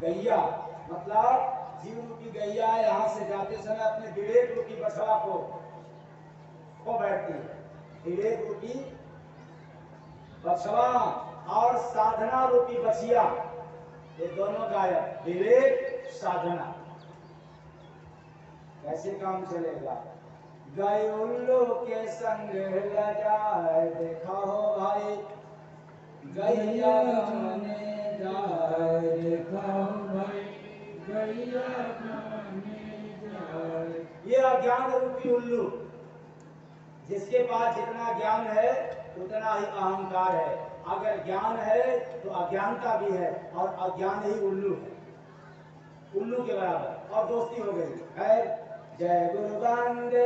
गैया, मतलब जीव रूपी गैया यहाँ से जाते समय अपने विवेक रूपी बछवा को बैठती है। विवेक रूपी बछवा और साधना रूपी बछिया, ये दोनों गायब। विवेक साधना कैसे काम चलेगा? गए उल्लू के संग लजाए, देखा हो भाई गैया गमने जाए, देखा हो भाई गैया गमने जाए। ये अज्ञान रूपी उल्लू, जिसके पास जितना ज्ञान है उतना ही अहंकार है। अगर ज्ञान है तो अज्ञानता भी है, और अज्ञान ही उल्लू है, उल्लू के बराबर, और दोस्ती हो गई। खैर, जय गुरु बंदे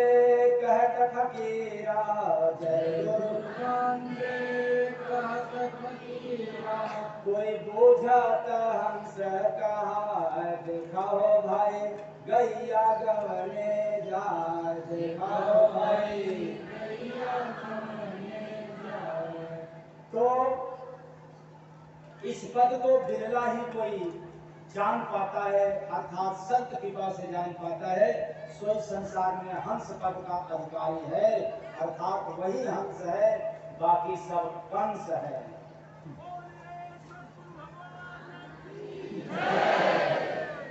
कहत फकीरा, जय गुरु बंदे कहत फकीरा। कोई बूझत हंस कहा, देखा हो भाई गैया गमने जाए, देखा हो भाई गैया गमने जाए। तो इस पद को बिरला ही कोई जान पाता है, अर्थात संत कृपा से जान पाता है। सोई संसार में हंस पद का अधिकारी है, अर्थात वही हंस है, बाकी सब कंस है।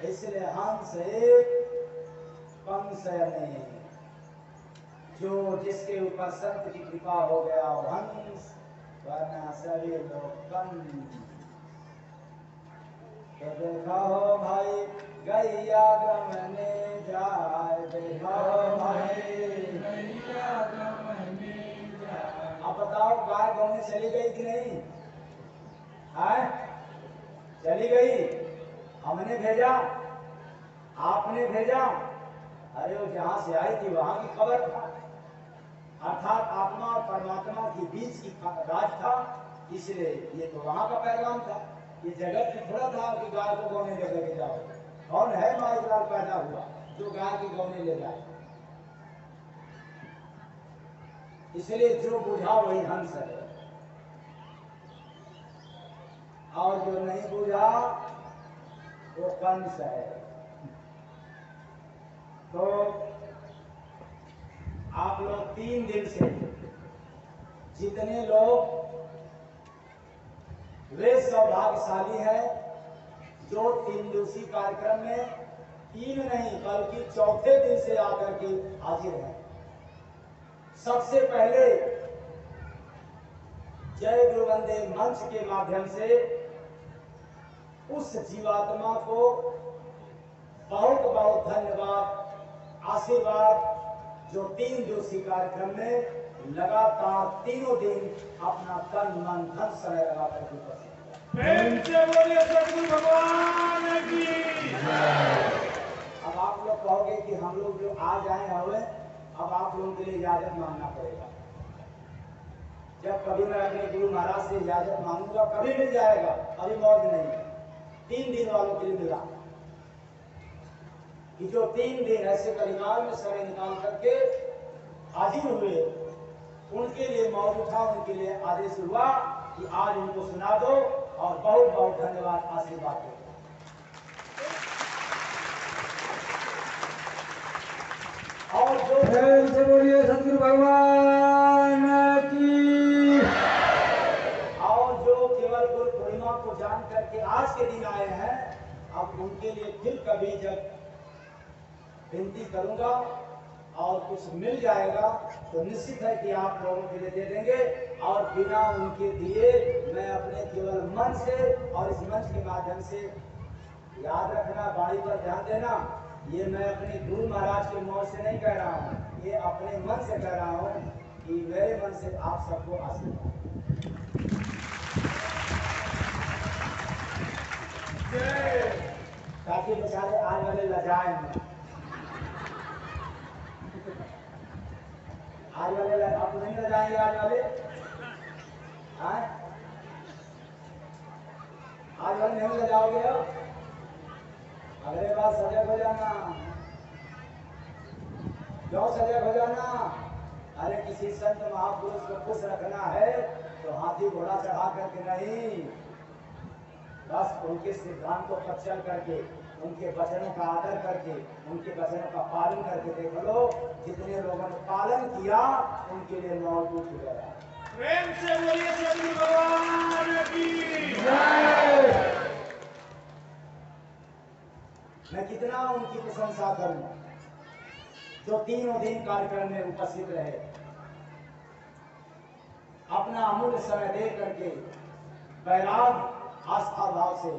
इसलिए हंस एक, कंस नहीं। जो जिसके ऊपर संत की कृपा हो गया वो हंस, वरना सभी लोग कंस। तो देखा हो भाई गैया गमने जाए, देखा हो भाई गैया गमने जाए। अब बताओ गाय गमने चली गई कि नहीं? है चली गई। हमने भेजा, आपने भेजा, अरे वो जहां से आई थी वहां की खबर था। अर्थात आत्मा और परमात्मा के बीच की राज था, इसलिए ये तो वहां का पैगाम था। ये जगत में थोड़ा था कि गाय को गौने लेकर के जाओ। कौन है माइकलाल पैदा हुआ जो गाय की गौने ले जाए? इसलिए जो बुझा वही हंस है, और जो नहीं बुझा वो कंस है। तो आप लोग 3 दिन से जितने लोग वे सौभाग्यशाली हैं जो 3 दिवसीय कार्यक्रम में 3 नहीं बल्कि चौथे दिन से आकर के हाजिर हैं। सबसे पहले जय गुरुवंदे मंच के माध्यम से उस जीवात्मा को बहुत बहुत धन्यवाद, आशीर्वाद, जो 3 दिवसीय कार्यक्रम में लगातार तीनों दिन अपना तन मन धन समय लगा करके उपस्थित। प्रेम से बोलिए सद्गुरु भगवान की। अब आप लोग कहोगे कि हम लोग जो आज आए हुए, अब आप लोगों के लिए इजाजत मांगना पड़ेगा। जब कभी मैं अपने गुरु महाराज से इजाजत मांगूंगा कभी मिल जाएगा, अभी मौज नहीं। 3 दिन वालों के लिए मिला कि जो 3 दिन ऐसे परिवार में समय निकाल करके हाजिर हुए, उनके लिए मौज उठा, उनके लिए आदेश हुआ कि आज उनको सुना दो और बहुत बहुत धन्यवाद, आशीर्वाद दो। और जो प्रेम से बोलिए सद्गुरु भगवान की। और जो केवल गुरु पूर्णिमा को जान करके आज के दिन आए हैं, अब उनके लिए फिर कभी जब विनती करूंगा और कुछ मिल जाएगा तो निश्चित है कि आप लोगों के लिए दे देंगे। और बिना उनके दिए मैं अपने केवल मन से और इस मंच के माध्यम से, याद रखना, वाणी पर ध्यान देना, ये मैं अपने गुरु महाराज के मुंह से नहीं कह रहा हूँ, ये अपने मन से कह रहा हूँ कि मेरे मन से आप सबको आशीर्वाद। ताकि बेचारे आज वाले लजाए हैं, आज वाले आप नहीं लजाएंगे, आज वाले आज वाले नहीं लजाओगे। अगले बार सजग हो जाना, क्यों सजग हो जाना? अरे किसी संत महापुरुष को खुश रखना है तो हाथी घोड़ा चढ़ा करके नहीं, बस उनके सिद्धांतों पर चल करके, उनके वचनों का आदर करके, उनके वचनों का पालन करके देख लो, जितने लोगों ने पालन किया उनके लिए मौत उठ गया। प्रेम से बोलिए सद्गुरु भगवान की जय। मैं कितना उनकी प्रशंसा करूं जो तीनों दिन कार्यक्रम में उपस्थित रहे, अपना अमूल्य समय दे करके वैराग आस्था भाव से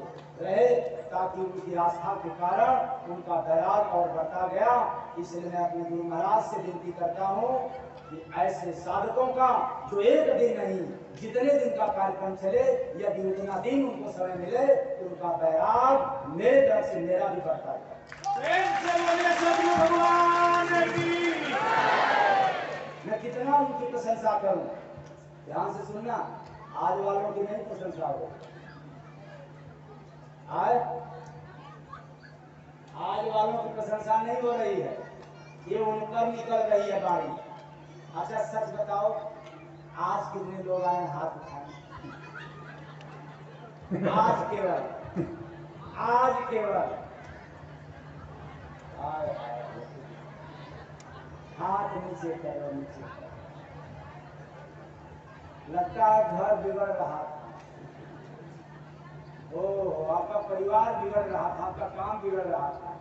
रहे, ताकि उनकी आस्था के कारण उनका वैराग और बढ़ता गया। इसलिए मैं अपने गुरु महाराज से विनती करता हूँ कि ऐसे साधकों का जो एक दिन नहीं जितने दिन का कार्यक्रम चले, यदि उतना दिन उनको समय मिले तो उनका वैराग मेरे तरफ से मेरा भी बढ़ता है। प्रेम से बोलिए सद्गुरु भगवान की। मैं कितना उनकी प्रशंसा करूं, ध्यान से सुनना, आज वालों की नहीं प्रशंसा हो, आज वालों की प्रशंसा नहीं हो रही है, ये उन पर निकल रही है बारी। अच्छा सच बताओ, आज कितने लोग आए हाथ उठाए? आज केवल हाथ नीचे करो, नीचे करो। लगता है घर बिगड़ रहा था, ओ आपका परिवार बिगड़ रहा था, आपका काम बिगड़ रहा था।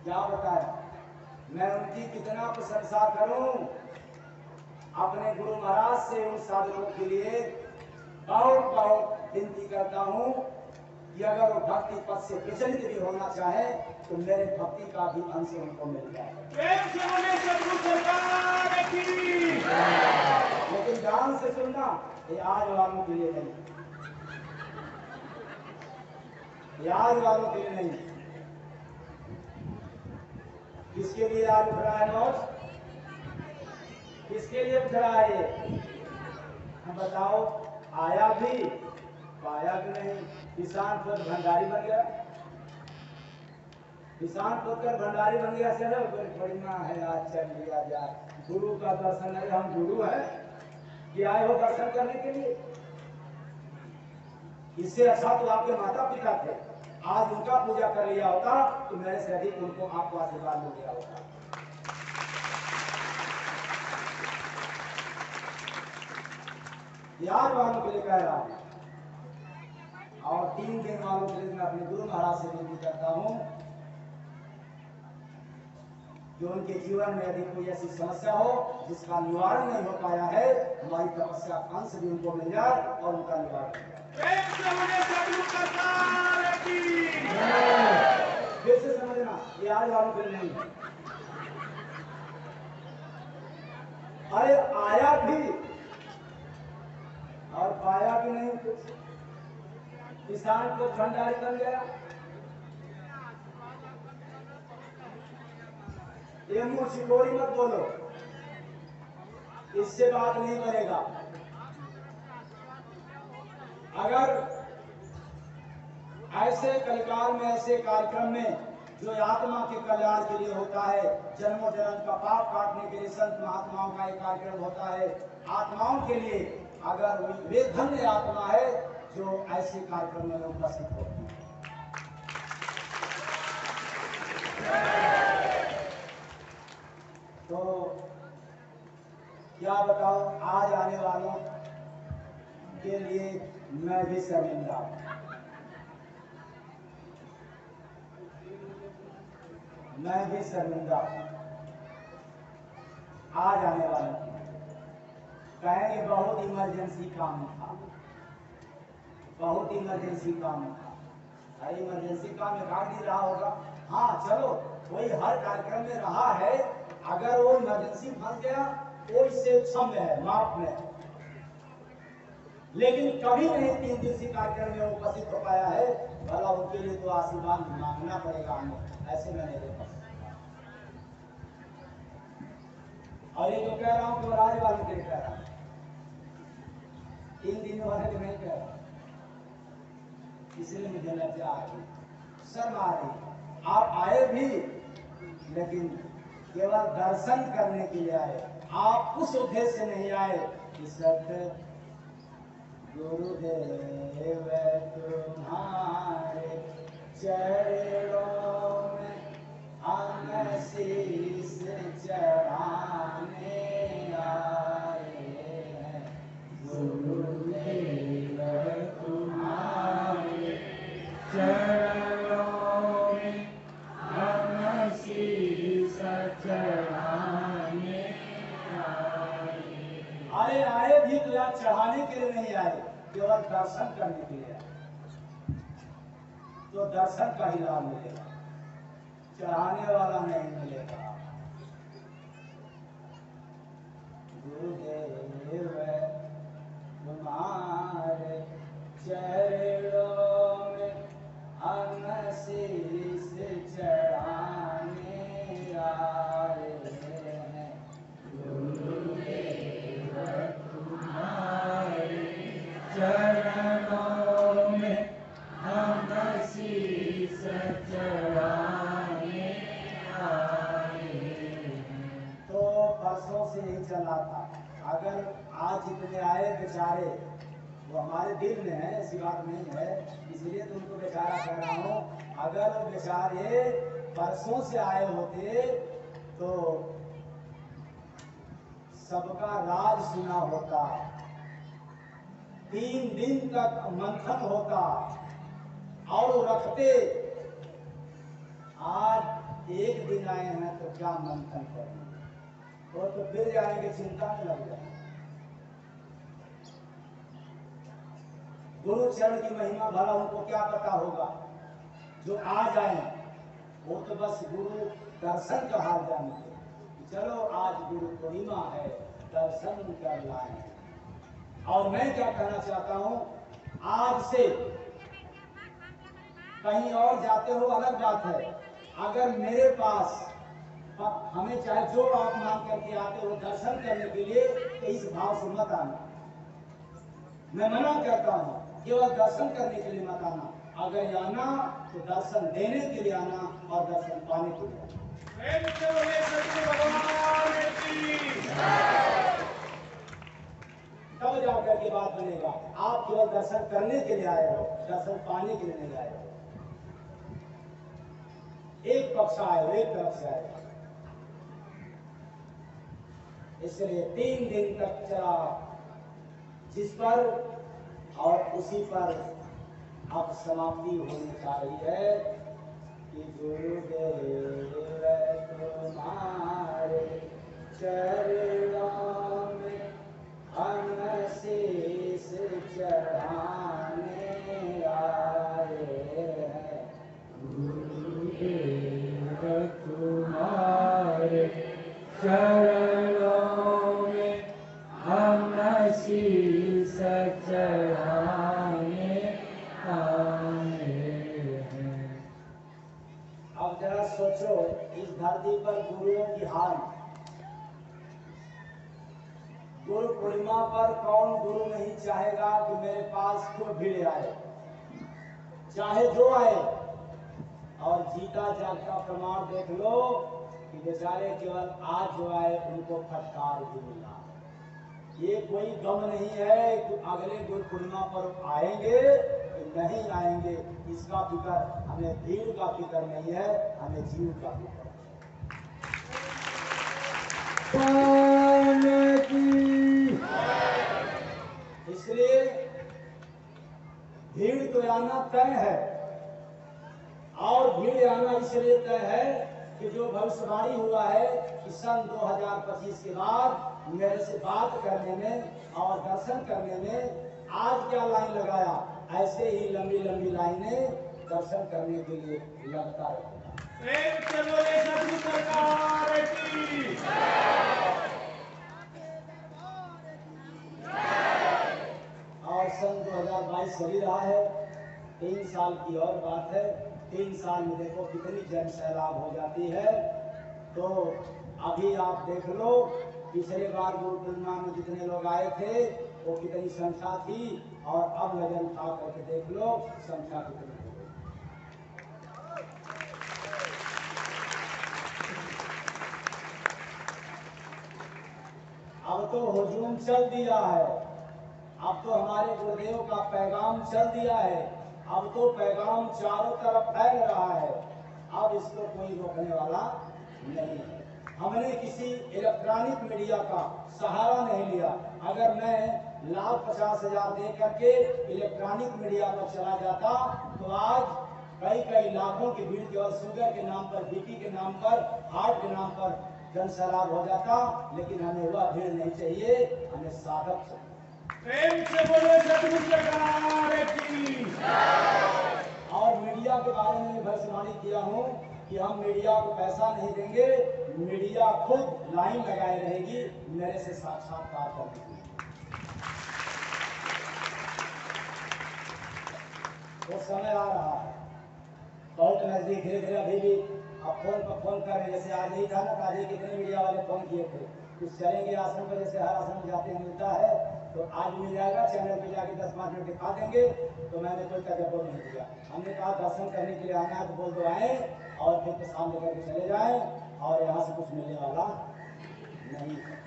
क्या बताया, मैं उनकी कितना प्रशंसा करूं। अपने गुरु महाराज से उन साधकों के लिए बहुत बहुत विनती करता हूं कि अगर वो भक्ति पथ से विचलित भी होना चाहे तो मेरे भक्ति का भी अंश उनको मिल जाए। लेकिन ध्यान से सुनना, ये आज वालों के लिए नहीं, ये आज वालों के लिए नहीं। किसके लिए आज उठ रहा है नौज? किसके लिए उठ रहा है? हम बताओ, आया भी पाया भी नहीं। किसान खुद भंडारी बन गया, किसान खुद कर भंडारी बन गया। चलो बढ़िया है, आज चल लिया जाए, गुरु का दर्शन है, हम गुरु है कि आए हो दर्शन करने के लिए। इससे अच्छा तो आपके माता पिता थे, आज उनका पूजा कर लिया होता तो मेरे से अधिक उनको आपको आशीर्वाद मिल गया होता। यार वालों के लिए कह रहा हूं। और 3 दिन वालों के लिए मैं अपने गुरु महाराज से विनती करता हूँ कि उनके जीवन में यदि कोई ऐसी समस्या हो जिसका निवारण नहीं हो पाया है, हमारी तपस्या का अंश भी उनको मिल जाए और उनका निवारण हो जाए। फिर से समझना, ये आज वालों के लिए नहीं है। अरे आया भी और पाया भी नहीं कुछ। किसान को भंडारी बन गया, ये मुंह चिकोरी मत बोलो, इससे बात नहीं बनेगा। अगर ऐसे कलिकाल में, ऐसे कार्यक्रम में जो आत्मा के कल्याण के लिए होता है, जन्मों जन्म का पाप काटने के लिए संत महात्माओं का एक कार्यक्रम होता है, आत्माओं के लिए, अगर वे धन्य आत्मा है जो ऐसे कार्यक्रम में उपस्थित होती है। तो क्या बताओ, आज आने वालों के लिए मैं भी शर्मिंदा हूं। मैं भी शर्मिंदा हूं। आज आने वालों कहेंगे बहुत इमरजेंसी काम था, बहुत इमरजेंसी काम था। अरे इमरजेंसी काम में भाग नहीं रहा होगा। हाँ चलो, कोई हर कार्यक्रम में रहा है, अगर वो इमरजेंसी फंस गया वो इससे क्षम्य है, माफ में है। लेकिन कभी नहीं 3 दिवसीय कार्यक्रम में उपस्थित हो पाया है, भला उनके लिए तो आशीर्वाद मांगना पड़ेगा हमें, ऐसे में नहीं दे। और ये जो कह रहा हूं तो राज वालों के लिए कह रहा हूं, 3 दिन वाले को नहीं कह रहा, इसलिए मुझे लज्जा आ रही, शर्म आ रही। आप आए भी लेकिन केवल दर्शन करने के लिए आए, आप उस उद्देश्य से नहीं आए कि सत्य गुरुदेव तुम्हारे चरणों में हम शीश चढ़ाने आए हैं। गुरुदेव तुम्हारे चरणों में हम शीश चढ़ाने आए। अरे आए भी तो यार चढ़ाने के लिए नहीं आए, केवल दर्शन करने के लिए आए। तो दर्शन का ही लाभ मिलेगा, चढ़ाने वाला नहीं मिलेगा। गुरुदेव तुम्हारे चरणों में हम शीश चढ़ाने आए हैं। गुरुदेव तुम्हारे चरणों में हम शीश चढ़ाने आए हैं। तो परसों से ही चला था, अगर आज जितने आए बेचारे वो हमारे दिल में है, ऐसी बात नहीं है, इसलिए तुमको बेचारा कह रहा हूँ। अगर वो बेचारे परसों से आए होते तो सबका राज सुना होता, 3 दिन तक मंथन होता और वो रखते। आज 1 दिन आए हैं तो क्या मंथन करेंगे, वो तो फिर जाएंगे, चिंता में लग जाएंगे। गुरु चरण की महिमा भला उनको क्या पता होगा, जो आ जाए वो तो बस गुरु दर्शन का हाल जानते। चलो आज गुरु पूर्णिमा है, दर्शन कर लाए। और मैं क्या कहना चाहता हूं, आज से कहीं और जाते हो अलग बात है, अगर मेरे पास हमें चाहे जो आप मांग करके आते हो दर्शन करने के लिए, तो इस भाव से मत आना। मैं मना करता हूं, केवल दर्शन करने के लिए मत आना। अगर आना तो दर्शन देने के लिए आना और दर्शन पाने के लिए आना। तब जाकर के बात बनेगा। आप केवल दर्शन करने के लिए आए हो, दर्शन पाने के लिए नहीं आए हो। एक पक्ष आए हो, एक तरफ से आए हो। इसलिए 3 दिन तक चला, जिस पर और उसी पर अब समाप्ति होने जा रही है कि गुरुदेव तुम्हारे चरणों में हम शीश चढ़ाने आए हैं। गुरुदेव तुम्हारे चरणों में हम शीश चढ़ाने आए हैं। अब जरा सोचो, इस धरती पर गुरुओं की हाल। गुरु पूर्णिमा पर कौन गुरु नहीं चाहेगा कि मेरे पास क्यों भीड़ आए, चाहे जो आए। और जीता जागता प्रमाण देख लो कि बेचारे केवल आज जो आए उनको फटकार भी मिला। ये कोई गम नहीं है कि अगले गुरु पूर्णिमा पर आएंगे कि नहीं आएंगे, इसका फिक्र हमें, भीड़ का फिक्र नहीं है, हमें जीव का फिक्र है। इसलिए भीड़ तो आना तय है, और भीड़ आना इसलिए तय है कि जो भविष्यवाणी हुआ है कि सन 2025 के बाद मेरे से बात करने में और दर्शन करने में आज क्या लाइन लगाया, ऐसे ही लंबी लंबी लाइनें दर्शन करने के लिए लगता रहेगा। और सन 2022 चली रहा है, 3 साल की और बात है। 3 साल में देखो कितनी जन सैलाब हो जाती है। तो अभी आप देख लो, पिछले बार गुरु पूर्णिमा में जितने लोग आए थे वो कितनी संख्या थी, और अब नजर उठा करके देख लो संख्या कितनी हो गई। अब तो हुजूम चल दिया है, अब तो हमारे गुरुदेव का पैगाम चल दिया है, अब तो पैगाम चारों तरफ फैल रहा है। अब इसको कोई रोकने वाला नहीं है। हमने किसी इलेक्ट्रॉनिक मीडिया का सहारा नहीं लिया। अगर मैं 1,50,000 दे करके इलेक्ट्रॉनिक मीडिया पर चला जाता तो आज कई कई लाखों की भीड़ केवल शुगर के नाम पर, बीपी के नाम पर, हार्ट के नाम पर जन सैलाब हो जाता। लेकिन हमें वह भीड़ नहीं चाहिए, हमें साधक चाहिए। प्रेम से बोलो सतगुरु सरकार की। और मीडिया के बारे में भविष्यवाणी किया हूं कि हम मीडिया को पैसा नहीं देंगे, मीडिया खुद लाइन लगाए रहेगी मेरे से साक्षात्कार करने के लिए। वो समय आ रहा है, बहुत नजदीक, धीरे धीरे। अभी भी अब फोन पर फोन कर रहे, जैसे आज ही था ना, आज ही कितने मीडिया वाले फोन किए थे, कुछ चलेंगे आश्रम पर, जैसे हर आश्रम जाते हैं मिलता है, तो आज मिल जाएगा, चैनल पे जाके 10-5 मिनट दिखा देंगे। तो मैंने कोई तजर्बा नहीं दिया, हमने कहा दर्शन करने के लिए आना है तो बोल दो आए, और फिर प्रसाद लेकर के चले जाए, और यहाँ से कुछ मिलने वाला नहीं है।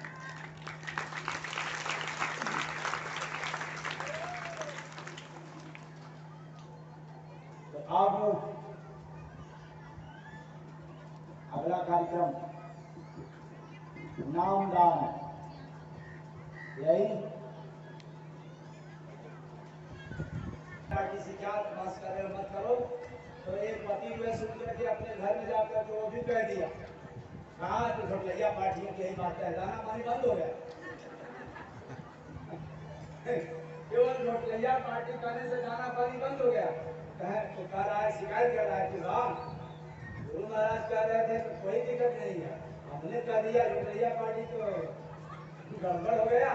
तो अब अगला कार्यक्रम नामदान, यही किसी क्या बस कर रहे हो मत करो। तो एक पति हुए सुन करके अपने घर में जाकर तो वो भी कह दिया, कहा तो ढोलैया पार्टियों की यही बात है, दाना पानी बंद हो गया। केवल ढोलैया पार्टी करने से दाना पानी बंद हो गया। तो कह रहा है, शिकायत कर रहा है कि वाह गुरु महाराज कह रहे थे तो कोई दिक्कत नहीं है, हमने कह दिया ढोलैया पार्टी तो गड़बड़ हो गया।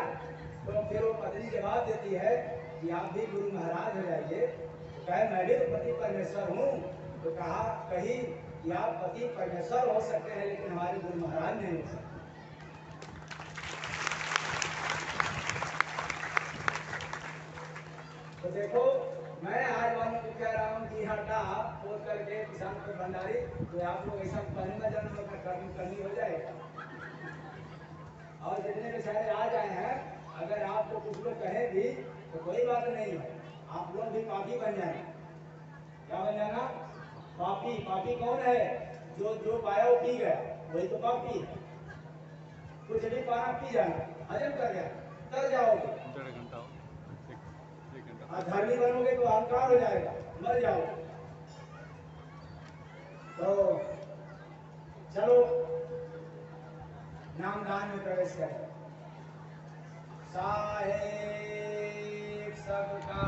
तो फिर वो पत्नी जवाब देती है कि आप भी गुरु महाराज हो जाइए। तो कहे मैं भी तो पति परमेश्वर हूँ। तो कहा कही कि आप पति परमेश्वर हो सकते हैं लेकिन हमारे गुरु महाराज नहीं हो सकते। तो देखो मैं आज वालों को कह रहा हूँ कि हटा पोत करके किसान को भंडारी, तो आप लोग ऐसा पहले में जन्म करनी हो जाएगा। और जितने बेचारे आज आए हैं, अगर आपको कुछ लोग कहे भी तो कोई बात नहीं है, आप लोग भी पापी बन जाए। क्या बन जाना? पापी। पापी कौन है? जो पाया वो पी गया, वही तो पापी है। कुछ भी पाना पी जाना, हजम कर गया, तर जाओगे। 1.5 घंटा धर्मी बनोगे तो अहंकार हो जाएगा, मर जाओ। तो चलो नामदान में प्रवेश करें। साहेब सबका